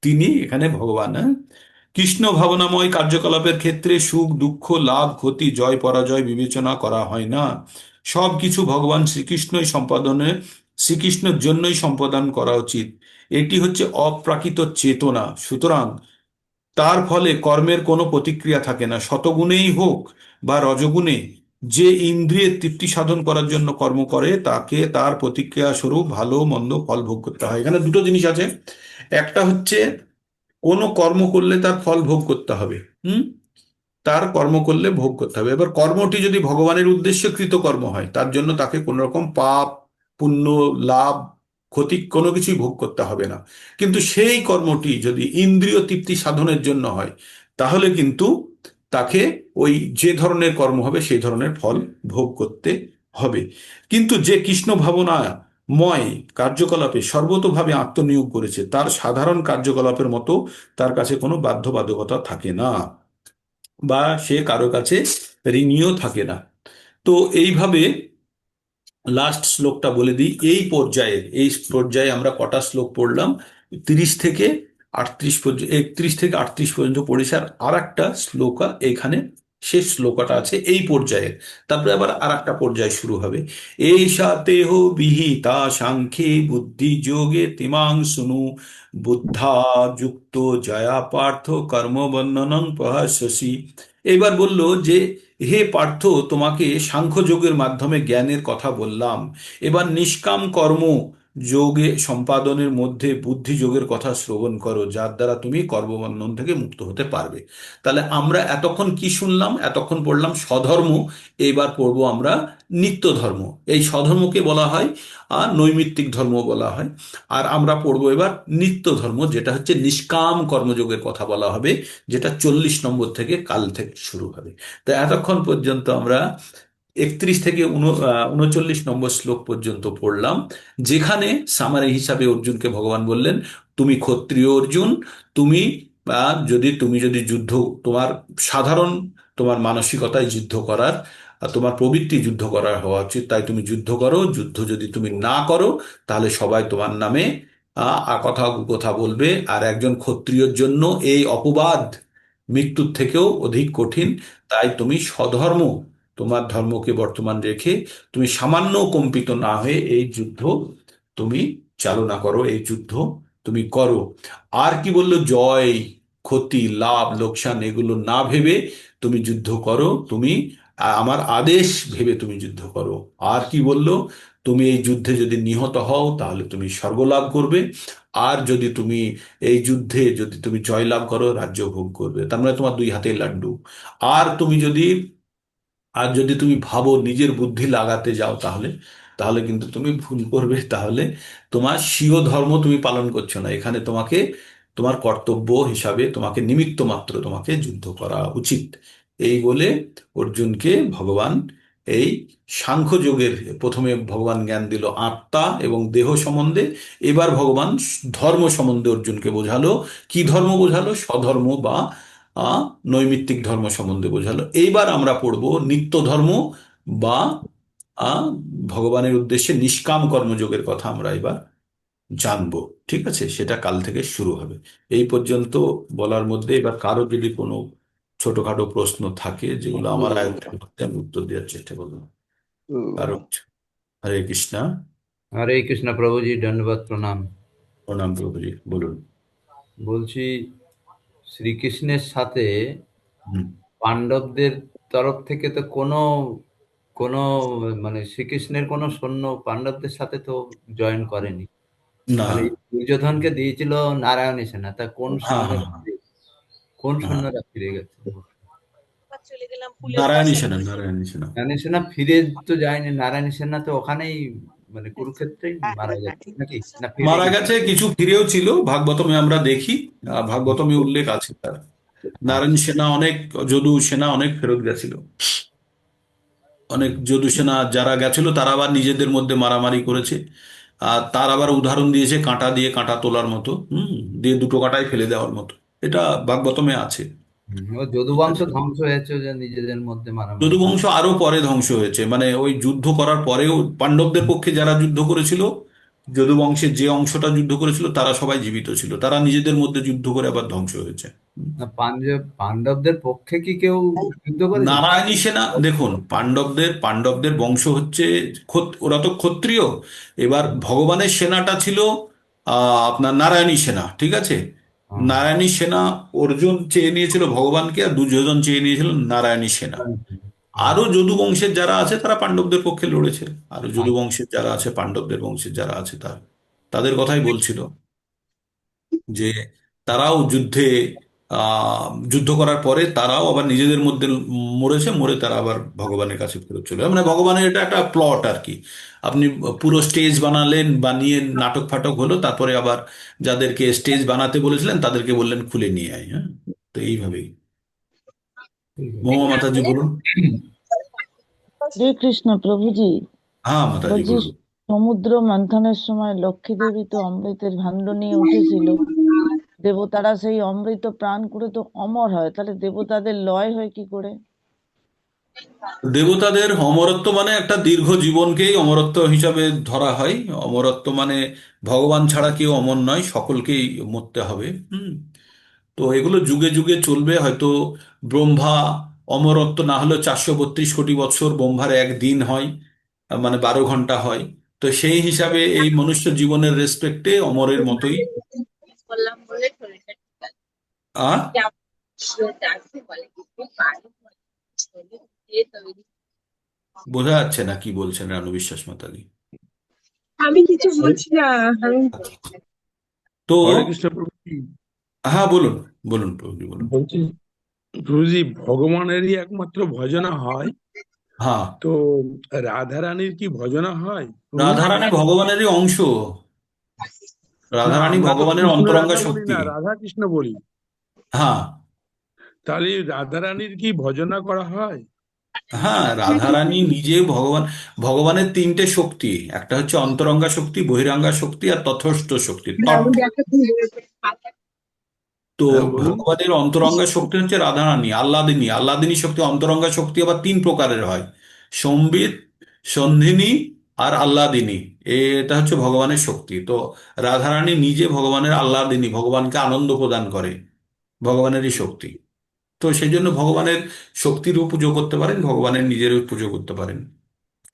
তিনি এখানে ভগবান, হ্যাঁ? কৃষ্ণ ভাবনাময় কার্যকলাপের ক্ষেত্রে সুখ দুঃখ লাভ ক্ষতি জয় পরাজয় বিবেচনা করা হয় না। সব কিছু ভগবান শ্রীকৃষ্ণই সম্পাদনে, শ্রীকৃষ্ণের জন্যই সম্পাদন করা উচিত। এটি হচ্ছে অপ্রাকৃত চেতনা। সুতরাং তার ফলে কর্মের কোনো প্রতিক্রিয়া থাকে না, শতগুণেই হোক বা রজগুণে। যে ইন্দ্রিয়ের তৃপ্তি সাধন করার জন্য কর্ম করে, তাকে তার প্রতিক্রিয়া স্বরূপ ভালো মন্দ ফল ভোগ করতে হয়। এখানে দুটো জিনিস আছে। একটা হচ্ছে কোনো কর্ম করলে তার ফল ভোগ করতে হবে। হুম। তার কর্ম করলে ভোগ করতে হবে। এবার কর্মটি যদি ভগবানের উদ্দেশ্যে কৃত কর্ম হয়, তার জন্য তাকে কোনো রকম পাপ পুণ্য লাভ ক্ষতি কোনো কিছুই ভোগ করতে হবে না। কিন্তু সেই কর্মটি যদি ইন্দ্রিয় তৃপ্তি সাধনের জন্য হয়, তাহলে কিন্তু তাকে ওই যে ধরনের কর্ম হবে সেই ধরনের ফল ভোগ করতে হবে। কিন্তু যে কৃষ্ণ ভাবনাময় কার্যকলাপে সর্বতোভাবে আত্মনিয়োগ করেছে, তার সাধারণ কার্যকলাপের মতো তার কাছে কোনো বাধ্যবাধকতা থাকে না, বা সে কারো কাছে ঋণীয় থাকে না। তো এইভাবে লাস্ট শ্লোকটা বলে দিই। এই পর্যায়ে আমরা কটা শ্লোক পড়লাম? 30 থেকে 38 পর্যন্ত, 31 থেকে 38 পর্যন্ত পড়েছে। আর একটা শ্লোকা এখানে, শেষ শ্লোকটা আছে এই পর্যায়ে। তারপরে আবার আর একটা পর্যায় শুরু হবে। এষা তেহ বিহিতা সাংখ্যে বুদ্ধি যোগে তিমাং শুনু বুদ্ধা যুক্ত জয়া পার্থ কর্মবন্ধনং প্রহাস্যসি। এবার বলল যে, হে পার্থ, তোমাকে সাংখ্যযোগের মাধ্যমে জ্ঞানের কথা বললাম। এবার নিষ্কাম কর্ম যোগে সম্পাদনের মধ্যে বুদ্ধি যোগের কথা শ্রবণ করো, যার দ্বারা তুমি কর্মবন্ধন থেকে মুক্ত হতে পারবে। তাহলে আমরা এতক্ষণ কি শুনলাম? এতক্ষণ পড়লাম স্বধর্ম। এবার পড়বো আমরা নিত্য ধর্ম। এই স্বধর্মকে বলা হয় নৈমিত্তিক ধর্ম বলা হয়। আর আমরা পড়বো এবার নিত্য ধর্ম, যেটা হচ্ছে নিষ্কাম কর্মযোগের কথা বলা হবে, যেটা 40 নম্বর থেকে কাল থেকে শুরু হবে। তো এতক্ষণ পর্যন্ত আমরা 31 থেকে 39 নম্বর শ্লোক পর্যন্ত পড়লাম, যেখানে সামারি হিসাবে অর্জুনকে ভগবান বললেন, তুমি ক্ষত্রিয় অর্জুন, তুমি যদি যুদ্ধ, তোমার সাধারণ তোমার মানসিকতায় যুদ্ধ করার আর তোমার প্রবৃত্তি যুদ্ধ করার হওয়া উচিত, তাই তুমি যুদ্ধ করো। যুদ্ধ যদি তুমি না করো, তাহলে সবাই তোমার নামে কথা কথা বলবে। আর একজন ক্ষত্রিয়র জন্য এই অপবাদ মৃত্যুর থেকেও অধিক কঠিন। তাই তুমি স্বধর্ম, তোমার ধর্মকে বর্তমান রেখে তুমি সামান্য কম্পিত না হয়ে এই যুদ্ধ তুমি চালনা করো, এই যুদ্ধ তুমি করো। আর কি বললো? জয় ক্ষতি লাভ লোকসান এগুলো না ভেবে তুমি যুদ্ধ করো, তুমি আমার আদেশ ভেবে তুমি যুদ্ধ করো। আর কি বললো? তুমি এই যুদ্ধে যদি নিহত হও, তাহলে তুমি স্বর্গলাভ করবে। আর যদি তুমি এই যুদ্ধে যদি তুমি জয়লাভ করো, রাজ্য ভোগ করবে। তার মানে তোমার দুই হাতে লাড্ডু। আর তুমি যদি আর যদি তুমি ভাবো নিজের বুদ্ধি লাগাতে যাও, তাহলে তাহলে কিন্তু তুমি ভুল করবে। তাহলে তোমার স্বীয় ধর্ম তুমি পালন করছো না। এখানে তোমাকে তোমার কর্তব্য হিসাবে তোমাকে নিমিত্ত মাত্র তোমাকে যুদ্ধ করা উচিত। এই বলে অর্জুনকে ভগবান এই সাংখ্যযোগের, প্রথমে ভগবান জ্ঞান দিল আত্মা এবং দেহ সম্বন্ধে। এবার ভগবান ধর্ম সম্বন্ধে অর্জুনকে বোঝালো। কি ধর্ম বোঝালো? স্বধর্ম বা আহ নৈমিত্তিক ধর্ম সম্বন্ধে বোঝালো। এইবার আমরা পড়ব নিত্য ধর্ম বা আহ ভগবানের উদ্দেশ্যে নিষ্কাম কর্মযোগের কথা আমরা এবার জানবো। ঠিক আছে, সেটা কাল থেকে শুরু হবে। এই পর্যন্ত বলার মধ্যে এবার কারো যদি কোনো ছোটখাটো প্রশ্ন থাকে, যেগুলো আমার আয়ত্তের মধ্যে, আমি উত্তর দেওয়ার চেষ্টা করবো। কারো? হরে কৃষ্ণা। হরে কৃষ্ণ প্রভুজি, দণ্ডবত প্রণাম। প্রণাম প্রভুজি, বলুন। বলছি, শ্রীকৃষ্ণের সাথে হুম। পাণ্ডবদের তরফ থেকে তো কোনো কোনো মানে শ্রীকৃষ্ণের কোনো সৈন্য পাণ্ডবদের সাথে তো জয়েন করেনি। না। তাহলে দুর্যোধনকে দিয়েছিল নারায়ণী সেনা, তা কোন হ্যাঁ হ্যাঁ সৈন্যরা হ্যাঁ কোন হ্যাঁ। সৈন্যরা ফিরে গেছে? নারায়ণী সেনা, নারায়ণী সেনা। নারায়ণী সেনা ফিরে তো যায়নি, নারায়ণী সেনা তো ওখানেই মানে কুরুক্ষেত্রেই মারা গেছে নাকি, না ফিরে মারা গেছে? গেছে, কিছু ফিরেও ছিল, ভাগবতমে আমরা দেখি। ভাগবতমে উল্লেখ আছে তার। নারায়ণ আচ্ছা। সেনা অনেক, যদু সেনা অনেক ফেরত গেছিল। অনেক যদু সেনা যারা গেছিল তারা আবার নিজেদের মধ্যে মারামারি করেছে। আর তার আবার উদাহরণ দিয়েছে কাঁটা দিয়ে কাঁটা তোলার মতো, দিয়ে দুটো কাঁটায় ফেলে দেওয়ার মতো। এটা ভাগবতমে আছে। ও যদু ঠিক বংশ আছে। ধ্বংস হয়েছে যে নিজেদের মধ্যে মারামারি করে। যদুবংশ আরো পরে ধ্বংস হয়েছে, মানে ওই যুদ্ধ করার পরেও পাণ্ডবদের পক্ষে যারা যুদ্ধ করেছিল, যদুবংশের যে অংশটা যুদ্ধ করেছিল তারা সবাই জীবিত ছিল, তারা নিজেদের মধ্যে যুদ্ধ করে আবার ধ্বংস হয়েছে। না পাণ্ডবদের পক্ষে কি কেউ যুদ্ধ করেছিল? নারায়ণী সেনা দেখুন, পাণ্ডবদের পাণ্ডবদের বংশ হচ্ছে ওরা তো ক্ষত্রিয়। এবার ভগবানের সেনাটা ছিল আপনার নারায়ণী সেনা, ঠিক আছে। হ্যাঁ। নারায়ণী সেনা, অর্জুন চেয়ে নিয়েছিল ভগবানকে, আর দুর্যোধন চেয়ে নিয়েছিল নারায়ণী সেনা। আরো যদু বংশের যারা আছে তারা পাণ্ডবদের পক্ষে লড়েছে। আরো যদু বংশের যারা আছে, পাণ্ডবদের বংশের যারা আছে, তাদের কথাই বলছিল যে তারাও যুদ্ধ করার পরে তারাও আবার নিজেদের মধ্যে মরেছে, মরে তারা আবার ভগবানের কাছে ফেরত চলে যায়। মানে ভগবানের এটা একটা প্লট আর কি। আপনি পুরো স্টেজ বানালেন, বানিয়ে নাটক ফাটক হলো, তারপরে আবার যাদেরকে স্টেজ বানাতে বলেছিলেন তাদেরকে বললেন খুলে নিয়ে আয়। হ্যাঁ, তো এইভাবেই। ঠিক মহুয়া মাতাজি বলুন। আছে। শ্রী কৃষ্ণ প্রভুজি। হ্যাঁ মাতাজি বলছি, বলুন। সমুদ্র মন্থনের সময় লক্ষ্মী দেবী তো অমৃতের ভাণ্ড নিয়ে উঠেছিল। দেবতারা সেই অমৃত পান করে তো অমর হয়, তাহলে দেবতাদের লয় হয় কি করে? দেবতাদের অমরত্ব মানে একটা দীর্ঘ জীবনকেই অমরত্ব হিসাবে ধরা হয়। অমরত্ব মানে ভগবান ছাড়া কেউ অমর নয়, সকলকেই মরতে হবে। তো এগুলো যুগে যুগে চলবে হয়তো। ব্রহ্মা অমরত্ব না হলেও 432 কোটি বছর ব্রহ্মার একদিন হয়, মানে 12 ঘন্টা হয়। তো সেই হিসাবে এই মনুষ্য জীবনের রেসপেক্টে অমরের মতোই। আহ বোঝা যাচ্ছে না কি বলছেন রানু বিশ্বাস মাতাজি। আমি কিছু হরে বলছি না। আমি তো হরে কৃষ্ণ প্রভুজি। হ্যাঁ বলুন, বলুন প্রভুজি বলুন। বলছি প্রভুজি, ভগবানেরই একমাত্র ভজনা হয়, হ্যাঁ, তো রাধারানীর কি ভজনা হয় প্রভু? রাধারানী ভগবানেরই অংশ। না, রাধারানী আমরা তো ভগবানের কৃষ্ণ অন্তরঙ্গা রাধা বলি শক্তি। না, রাধা কৃষ্ণ বলি। হ্যাঁ তাহলে রাধারানীর কি ভজনা করা হয়? হ্যাঁ, রাধারানী নিজে ভগবান। ভগবানের তিনটে শক্তি, একটা হচ্ছে অন্তরঙ্গা শক্তি, বহিরঙ্গা শক্তি, আর তথস্থ শক্তি, তট। তো হ্যাঁ বলুন। ভগবানের অন্তরঙ্গা শক্তি হচ্ছে রাধারানী, আহ্লাদিনী। আহ্লাদিনী শক্তি, অন্তরঙ্গা শক্তি আবার তিন প্রকারের হয়: সম্বিত, সন্ধিনী, আর আহ্লাদিনী। এটা হচ্ছে ভগবানের শক্তি। তো রাধারানী নিজে ভগবানের আহ্লাদিনী, ভগবানকে আনন্দ প্রদান করে, ভগবানেরই শক্তি। তো সেই জন্য ভগবানের শক্তিরও পুজো করতে পারেন, ভগবানের নিজেরও পুজো করতে পারেন।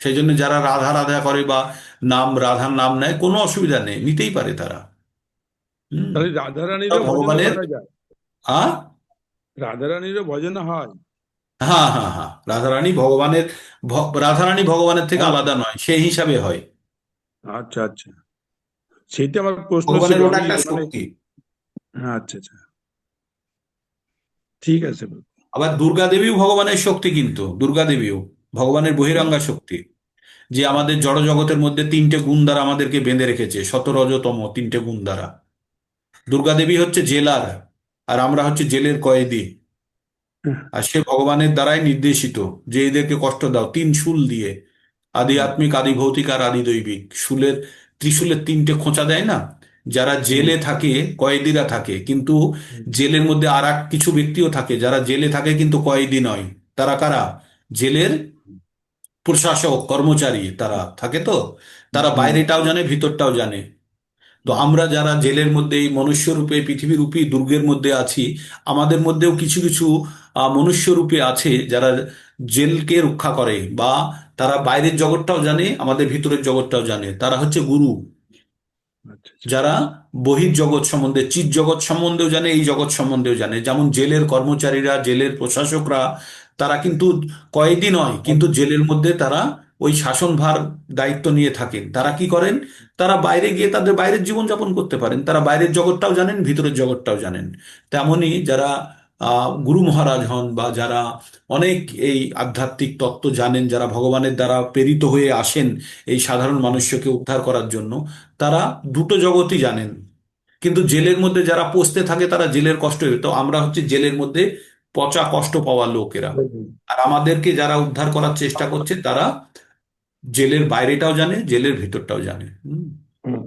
সেই জন্য যারা রাধা রাধা করে বা রাধার নাম নেয়, কোনো অসুবিধা নেই, নিতেই পারে তারা। হুম। তাহলে ওটা রাধারানীরও ভজনা ভগবানের। করা যায়? আ রাধারানীরও ভজনা হয়? হ্যাঁ হ্যাঁ হ্যাঁ, রাধারানী ভগবানের, রাধারানী ভগবানের থেকে হ্যাঁ। আলাদা নয়, সেই হিসাবে হয়। আচ্ছা আচ্ছা, সেইটা আমার প্রশ্ন ছিল। ভগবানের ওটা আমি একটা মানে, শক্তি। হ্যাঁ, আচ্ছা আচ্ছা, ঠিক আছে। আবার দুর্গা দেবীও ভগবানের শক্তি, কিন্তু দুর্গা দেবীও ভগবানের বহিরাঙ্গা শক্তি। যে আমাদের জড় জগতের মধ্যে তিনটে গুণ দ্বারা আমাদেরকে বেঁধে রেখেছে, সতরজতম তিনটে গুণ দ্বারা। দুর্গা দেবী হচ্ছে জেলার, আর আমরা হচ্ছে জেলের কয়েদি। আর সে ভগবানের দ্বারাই নির্দেশিত যে এদেরকে কষ্ট দাও, তিন শুল দিয়ে। আদি হুম, আত্মিক, আদি ভৌতিক, আর আদি দৈবিক শুলের, ত্রিশূলের তিনটে খোঁচা দেয় না। যারা হুম, জেলে থাকে, কয়েদিরা থাকে, কিন্তু হুম, জেলের মধ্যে আর এক কিছু ব্যক্তিও থাকে যারা জেলে থাকে কিন্তু কয়েদি নয়। তারা কারা? জেলের প্রশাসক, কর্মচারী তারা থাকে। তো তারা হুম, বাইরেটাও জানে, ভিতরটাও জানে। তো হুম, আমরা যারা জেলের মধ্যে, এই মনুষ্য রূপে পৃথিবী রূপী দুর্গের মধ্যে আছি, আমাদের মধ্যেও কিছু কিছু মনুষ্য রূপে আছে যারা জেলকে রক্ষা করে, বা তারা বাইরের জগৎটাও জানে, আমাদের ভিতরের জগৎটাও জানে। তারা হচ্ছে গুরু, আচ্ছা আচ্ছা। যারা বহির্জগৎ সম্বন্ধে, চিৎ জগৎ সম্বন্ধেও জানে, এই জগৎ সম্বন্ধেও জানে। যেমন জেলের কর্মচারীরা, জেলের প্রশাসকরা, তারা কিন্তু কয়েদি নয়, কিন্তু জেলের মধ্যে তারা ওই শাসনভার দায়িত্ব নিয়ে থাকেন, তারা কি করেন? তারা বাইরে গিয়ে তাদের বাইরের জীবনযাপন করতে পারেন, তারা বাইরের জগৎটাও জানেন, ভিতরের জগৎটাও জানেন। তেমনি যারা গুরু মহারাজ হন বা যারা অনেক এই আধ্যাত্মিক তত্ত্ব জানেন, যারা ভগবানের দ্বারা প্রেরিত হয়ে আসেন এই সাধারণ মানুষকে উদ্ধার করার জন্য, তারা দুটো জগতই জানেন। কিন্তু জেলের মধ্যে যারা পচতে থাকে তারা জেলের কষ্ট, তো আমরা হচ্ছে জেলের মধ্যে পচা কষ্ট পাওয়া লোকেরা। আর আমাদেরকে যারা উদ্ধার করার চেষ্টা করছে তারা জেলের বাইরেটাও জানে, জেলের ভিতরটাও জানে। হুম,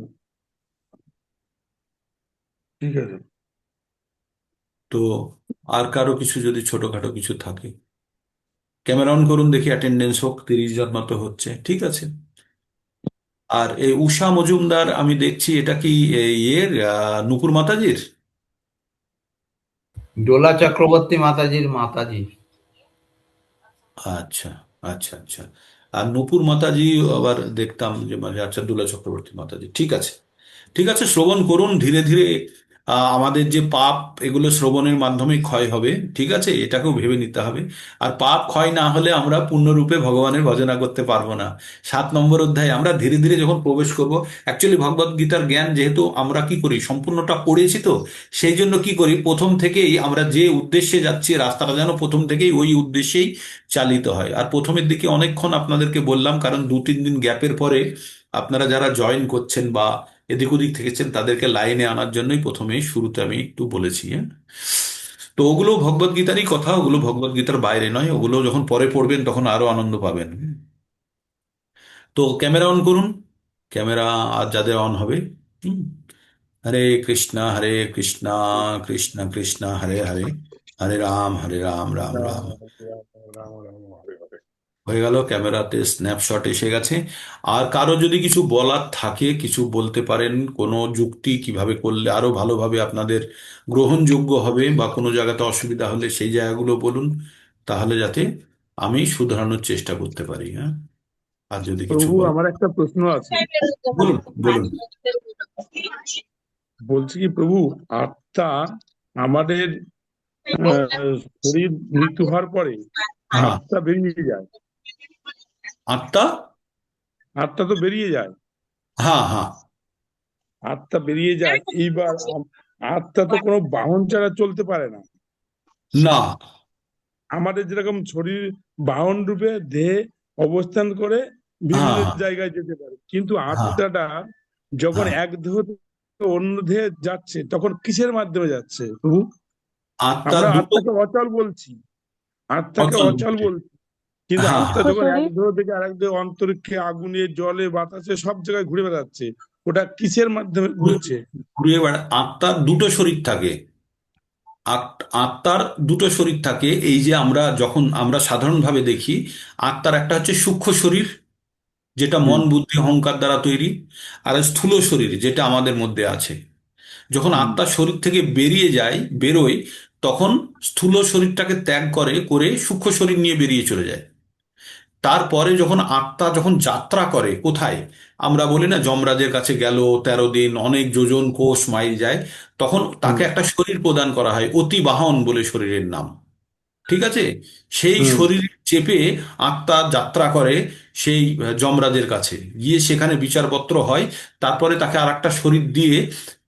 ঠিক আছে। তো আর কারো কিছু যদি ছোটখাটো কিছু থাকে, ক্যামেরা অন করুন, দেখি অ্যাটেন্ডেন্স হোক, 30 জন মতো হচ্ছে, ঠিক আছে। আর এই উষা মজুমদার আমি দেখছি, এটা কি ইয়ের নুপুর মাতাজির? ডোলা চক্রবর্তী মাতাজির মাতাজি। আচ্ছা, আচ্ছা, আচ্ছা। আর নুপুর মাতাজি আবার দেখতাম যে মানে, আচ্ছা, দুলা চক্রবর্তী মাতাজি, ঠিক আছে। ঠিক আছে, শ্রবণ করুন ধীরে ধীরে। আমাদের যে পাপ, এগুলো শ্রবণের মাধ্যমে ক্ষয় হবে, ঠিক আছে, এটাকেও ভেবে নিতে হবে। আর পাপ ক্ষয় না হলে আমরা পূর্ণরূপে ভগবানের ভজনা করতে পারবো না। 7 নম্বর অধ্যায়ে আমরা ধীরে ধীরে যখন প্রবেশ করব, অ্যাকচুয়ালি ভগবদ গীতার জ্ঞান যেহেতু আমরা কি করি, সম্পূর্ণটা পড়েছি, তো সেই জন্য কি করি, প্রথম থেকেই আমরা যে উদ্দেশ্যে যাচ্ছি রাস্তাটা যেন প্রথম থেকেই ওই উদ্দেশ্যেই চালিত হয়। আর প্রথমের দিকে অনেকক্ষণ আপনাদেরকে বললাম, কারণ 2-3 দিন গ্যাপের পরে আপনারা যারা জয়েন করছেন বা এদিক ওদিক থেকেছেন তাদেরকে লাইনে আনার জন্যই প্রথমে শুরুতে আমি একটু বলেছি, হ্যাঁ। তো ওগুলো ভগবদ গীতারই কথা, ওগুলো ভগবদ গীতার বাইরে নয়, ওগুলো যখন পরে পড়বেন তখন আরো আনন্দ পাবেন। তো ক্যামেরা অন করুন, ক্যামেরা আর যাদের অন হবে। হুম। হরে কৃষ্ণ কৃষ্ণ কৃষ্ণ হরে হরে, হরে রাম রাম রাম। রাম রাম হরে হরে। হয়ে গেল, ক্যামেরাতে স্ন্যাপশট এসে গেছে। আর কারো যদি কিছু বলার থাকে, কিছু বলতে পারেন, কোনো যুক্তি কিভাবে করলে আরো ভালোভাবে আপনাদের গ্রহণযোগ্য হবে, বা কোনো জায়গাতে অসুবিধা হলে সেই জায়গাগুলো বলুন, তাহলে যাতে আমি শুধরানোর চেষ্টা করতে পারি, হ্যাঁ। আর যদি কিছু প্রভু, বল, আমার একটা প্রশ্ন আছে। বলুন বলুন। বলছি কি প্রভু, আত্মা আমাদের শরীর মৃত্যু হওয়ার পরে হ্যাঁ, আত্মা বেরিয়ে যায়। আত্মা, আত্মা তো বেরিয়ে যায়, হ্যাঁ হ্যাঁ, আত্মা বেরিয়ে যায়। এইবার আত্মা তো কোনো বাহন ছাড়া চলতে পারে না। না, আমাদের যেরকম শরীর বাহন রূপে দেহে অবস্থান করে বিভিন্ন হ্যাঁ জায়গায় যেতে পারে, কিন্তু হ্যাঁ আত্মাটা যখন হ্যাঁ, এক দেহ থেকে অন্য দেহে যাচ্ছে তখন কিসের মাধ্যমে যাচ্ছে প্রভু? আত্মার আমরা দুটো আত্মাকে অচল বলছি, আত্মাকে অচল অচল বলছে। বলছি, কিন্তু হ্যাঁ আত্মা হ্যাঁ, যখন এক শরীর, দেহ থেকে আরেক দেহ, অন্তরিক্ষে, আগুনে, জলে, বাতাসে সব জায়গায় ঘুরে বেড়াচ্ছে, ওটা কিসের মাধ্যমে ঘুরছে? ঘুরিয়ে বেড়া, আত্মার দুটো শরীর থাকে। আত্মার দুটো শরীর থাকে, এই যে আমরা যখন আমরা সাধারণভাবে দেখি, আত্মার একটা হচ্ছে সূক্ষ্ম শরীর, যেটা হুম মন বুদ্ধি অহংকার দ্বারা তৈরি, আর স্থূল শরীর যেটা আমাদের মধ্যে আছে। যখন হুম আত্মা শরীর থেকে বেরিয়ে যায়, বেরোয়, তখন স্থূল শরীরটাকে ত্যাগ করে করে সূক্ষ্ম শরীর নিয়ে বেরিয়ে চলে যায়। তারপরে যখন আত্মা যখন যাত্রা করে কোথায়, আমরা বলি না যমরাজের কাছে গেল, 13 দিন, অনেক যোজন কোষ মাইল যায়, তখন হুম তাকে একটা শরীর প্রদান করা হয়, অতি বাহন বলে শরীরের নাম, ঠিক আছে। সেই হুম শরীর চেপে আত্মা যাত্রা করে সেই যমরাজের কাছে গিয়ে, সেখানে বিচারপত্র হয়। তারপরে তাকে আর একটা শরীর দিয়ে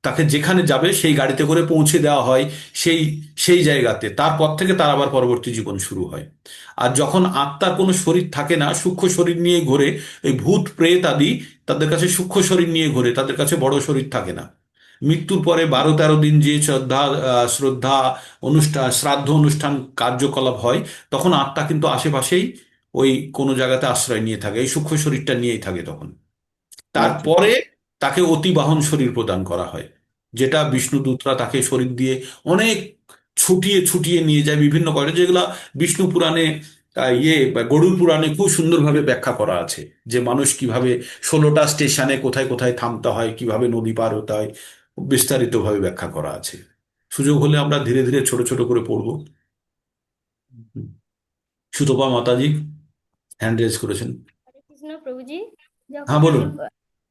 তাকে যেখানে যাবে সেই গাড়িতে করে পৌঁছে দেওয়া হয় সেই সেই জায়গাতে। তারপর থেকে তার আবার পরবর্তী জীবন শুরু হয়। আর যখন আত্মার কোনো শরীর থাকে না, সূক্ষ্ম শরীর নিয়ে ঘোরে, এই ভূত প্রেত আদি তাদের কাছে সূক্ষ্ম শরীর নিয়ে ঘোরে, তাদের কাছে বড় শরীর থাকে না। মৃত্যুর পরে 12-13 দিন যে শ্রদ্ধা অনুষ্ঠান, শ্রাদ্ধ অনুষ্ঠান কার্যকলাপ হয়, তখন আত্মা কিন্তু আশেপাশেই ওই কোনো জায়গাতে আশ্রয় নিয়ে থাকে, এই সূক্ষ্ম শরীরটা নিয়েই থাকে তখন। আচ্ছা। তারপরে তাকে অতি বাহন শরীর প্রদান করা হয়, যেটা বিষ্ণুদূতরা তাকে শরীর দিয়ে অনেক ছুটিয়ে ছুটিয়ে নিয়ে যায় বিভিন্ন করে, যেগুলা বিষ্ণু পুরাণে বা গরুড় পুরাণে খুব সুন্দরভাবে ব্যাখ্যা করা আছে, যে মানুষ কিভাবে 16টা স্টেশনে কোথায় কোথায় থামতে হয়, কিভাবে নদী পার হতে হয়, বিস্তারিতভাবে ব্যাখ্যা করা আছে। সুযোগ হলে আমরা ধীরে ধীরে ছোট ছোট করে পড়বো। সুতপা মাতাজি হ্যান্ড রেজ করেছেন। হরে কৃষ্ণ প্রভুজি। হ্যাঁ, যখন বলুন।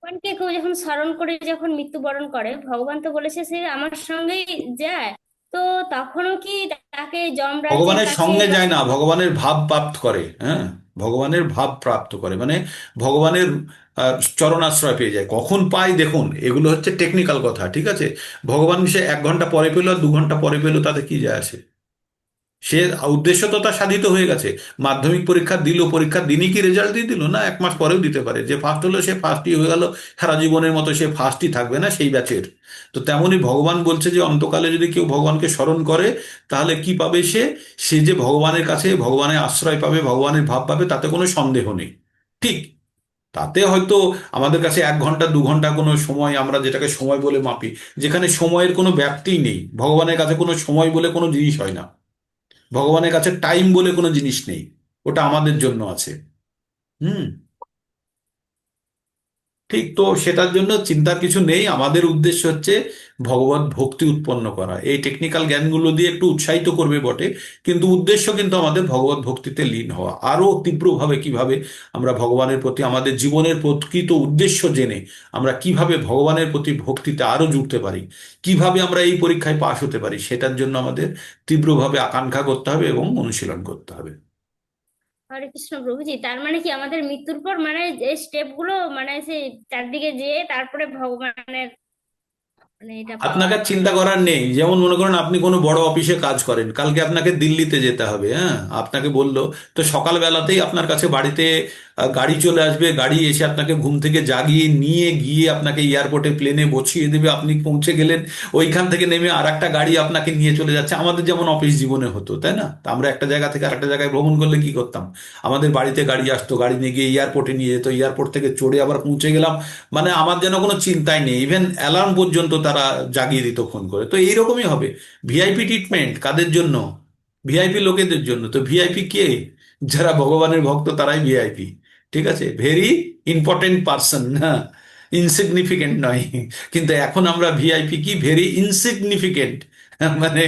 ভগবানকে কেউ যখন স্মরণ করে যখন মৃত্যুবরণ করে, ভগবান তো বলেছে সে আমার সঙ্গেই যায়, তো তখনও কি তাকে যমরাজের ভগবানের কাছে সঙ্গে বা যায় না, ভগবানের ভাব প্রাপ্ত করে, হ্যাঁ। ভগবানের ভাব প্রাপ্ত করে, মানে ভগবানের চরণাশ্রয় পেয়ে যায়। কখন পায় দেখুন, এগুলো হচ্ছে টেকনিক্যাল কথা, ঠিক আছে? ভগবান সে 1 ঘন্টা পরে পেলো আর 2 ঘন্টা পরে পেলো, তাতে কি যায় আসে? সে উদ্দেশ্য তো তার সাধিত হয়ে গেছে। মাধ্যমিক পরীক্ষা দিল, পরীক্ষার দিনই কি রেজাল্ট দিয়ে দিল? না, 1 মাস পরেও দিতে পারে। যে ফার্স্ট হলো সে ফার্স্টই হয়ে গেল, সারা জীবনের মতো সে ফার্স্টই থাকবে না সেই ব্যাচের। তো তেমনি ভগবান বলছে যে অন্তকালে যদি কেউ ভগবানকে স্মরণ করে, তাহলে কি পাবে সে? সে যে ভগবানের কাছে ভগবানের আশ্রয় পাবে, ভগবানের ভাব পাবে, তাতে কোনো সন্দেহ নেই। ঠিক, তাতে হয়তো আমাদের কাছে 1 ঘন্টা 2 ঘন্টা কোনো সময়, আমরা যেটাকে সময় বলে মাপি, যেখানে সময়ের কোনো ব্যাপ্তিই নেই। ভগবানের কাছে কোনো সময় বলে কোনো জিনিস হয় না, ভগবানের কাছে টাইম বলে কোনো জিনিস নেই, ওটা আমাদের জন্য আছে। হুম। ঠিক, তো সেটার জন্য চিন্তার কিছু নেই। আমাদের উদ্দেশ্য হচ্ছে ভগবত ভক্তি উৎপন্ন করা। এই টেকনিক্যাল জ্ঞানগুলো দিয়ে একটু উৎসাহিত করবে বটে, কিন্তু উদ্দেশ্য কিন্তু আমাদের ভগবত ভক্তিতে লীন হওয়া। আরো তীব্রভাবে কিভাবে আমরা ভগবানের প্রতি আমাদের জীবনের প্রকৃত উদ্দেশ্য জেনে আমরা কিভাবে ভগবানের প্রতি ভক্তিতে আরো জুড়তে পারি, কিভাবে আমরা এই পরীক্ষায় পাশ হতে পারি, সেটার জন্য আমাদের তীব্রভাবে আকাঙ্ক্ষা করতে হবে এবং অনুশীলন করতে হবে। হরে কৃষ্ণ প্রভুজি, তার মানে কি আমাদের মৃত্যুর পর মানে এই স্টেপ গুলো মানে সেই চারদিকে যেয়ে তারপরে ভগবানের মানে এটা পাওয়া? আপনাকে আর চিন্তা করার নেই। যেমন মনে করেন আপনি কোনো বড় অফিসে কাজ করেন, কালকে আপনাকে দিল্লিতে যেতে হবে, হ্যাঁ, আপনাকে বললো, তো সকালবেলাতেই আপনার কাছে বাড়িতে গাড়ি চলে আসবে, গাড়ি এসে আপনাকে ঘুম থেকে জাগিয়ে নিয়ে গিয়ে আপনাকে এয়ারপোর্টে প্লেনে বসিয়ে দেবে, আপনি পৌঁছে গেলেন, ওইখান থেকে নেমে আর একটা গাড়ি আপনাকে নিয়ে চলে যাচ্ছে। আমাদের যেমন অফিস জীবনে হতো, তাই না? তা আমরা একটা জায়গা থেকে আরেকটা জায়গায় ভ্রমণ করলে কি করতাম? আমাদের বাড়িতে গাড়ি আসতো, গাড়ি নিয়ে গিয়ে এয়ারপোর্টে নিয়ে যেত, এয়ারপোর্ট থেকে চড়ে আবার পৌঁছে গেলাম। মানে আমার যেন কোনো চিন্তাই নেই, ইভেন অ্যালার্ম পর্যন্ত তারা জাগিয়ে দিত ফোন করে। তো এইরকমই হবে। ভিআইপি ট্রিটমেন্ট কাদের জন্য? ভিআইপি লোকেদের জন্য। তো ভিআইপি কে? যারা ভগবানের ভক্ত, তারাই ভিআইপি। ঠিক আছে, ভেরি ইম্পর্টেন্ট পার্সন, হ্যাঁ, ইনসিগনিফিকেন্ট নয়। কিন্তু এখন আমরা ভিআইপি কি, ভেরি ইনসিগনিফিকেন্ট, মানে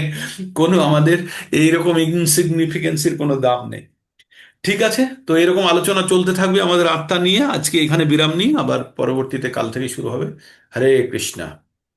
কোনো আমাদের এইরকম ইনসিগনিফিকেন্সির কোনো দাম নেই। ঠিক আছে, তো এরকম আলোচনা চলতে থাকবে আমাদের আত্মা নিয়ে। আজকে এখানে বিরাম নিই, আবার পরবর্তীতে কাল থেকে শুরু হবে। হরে কৃষ্ণা।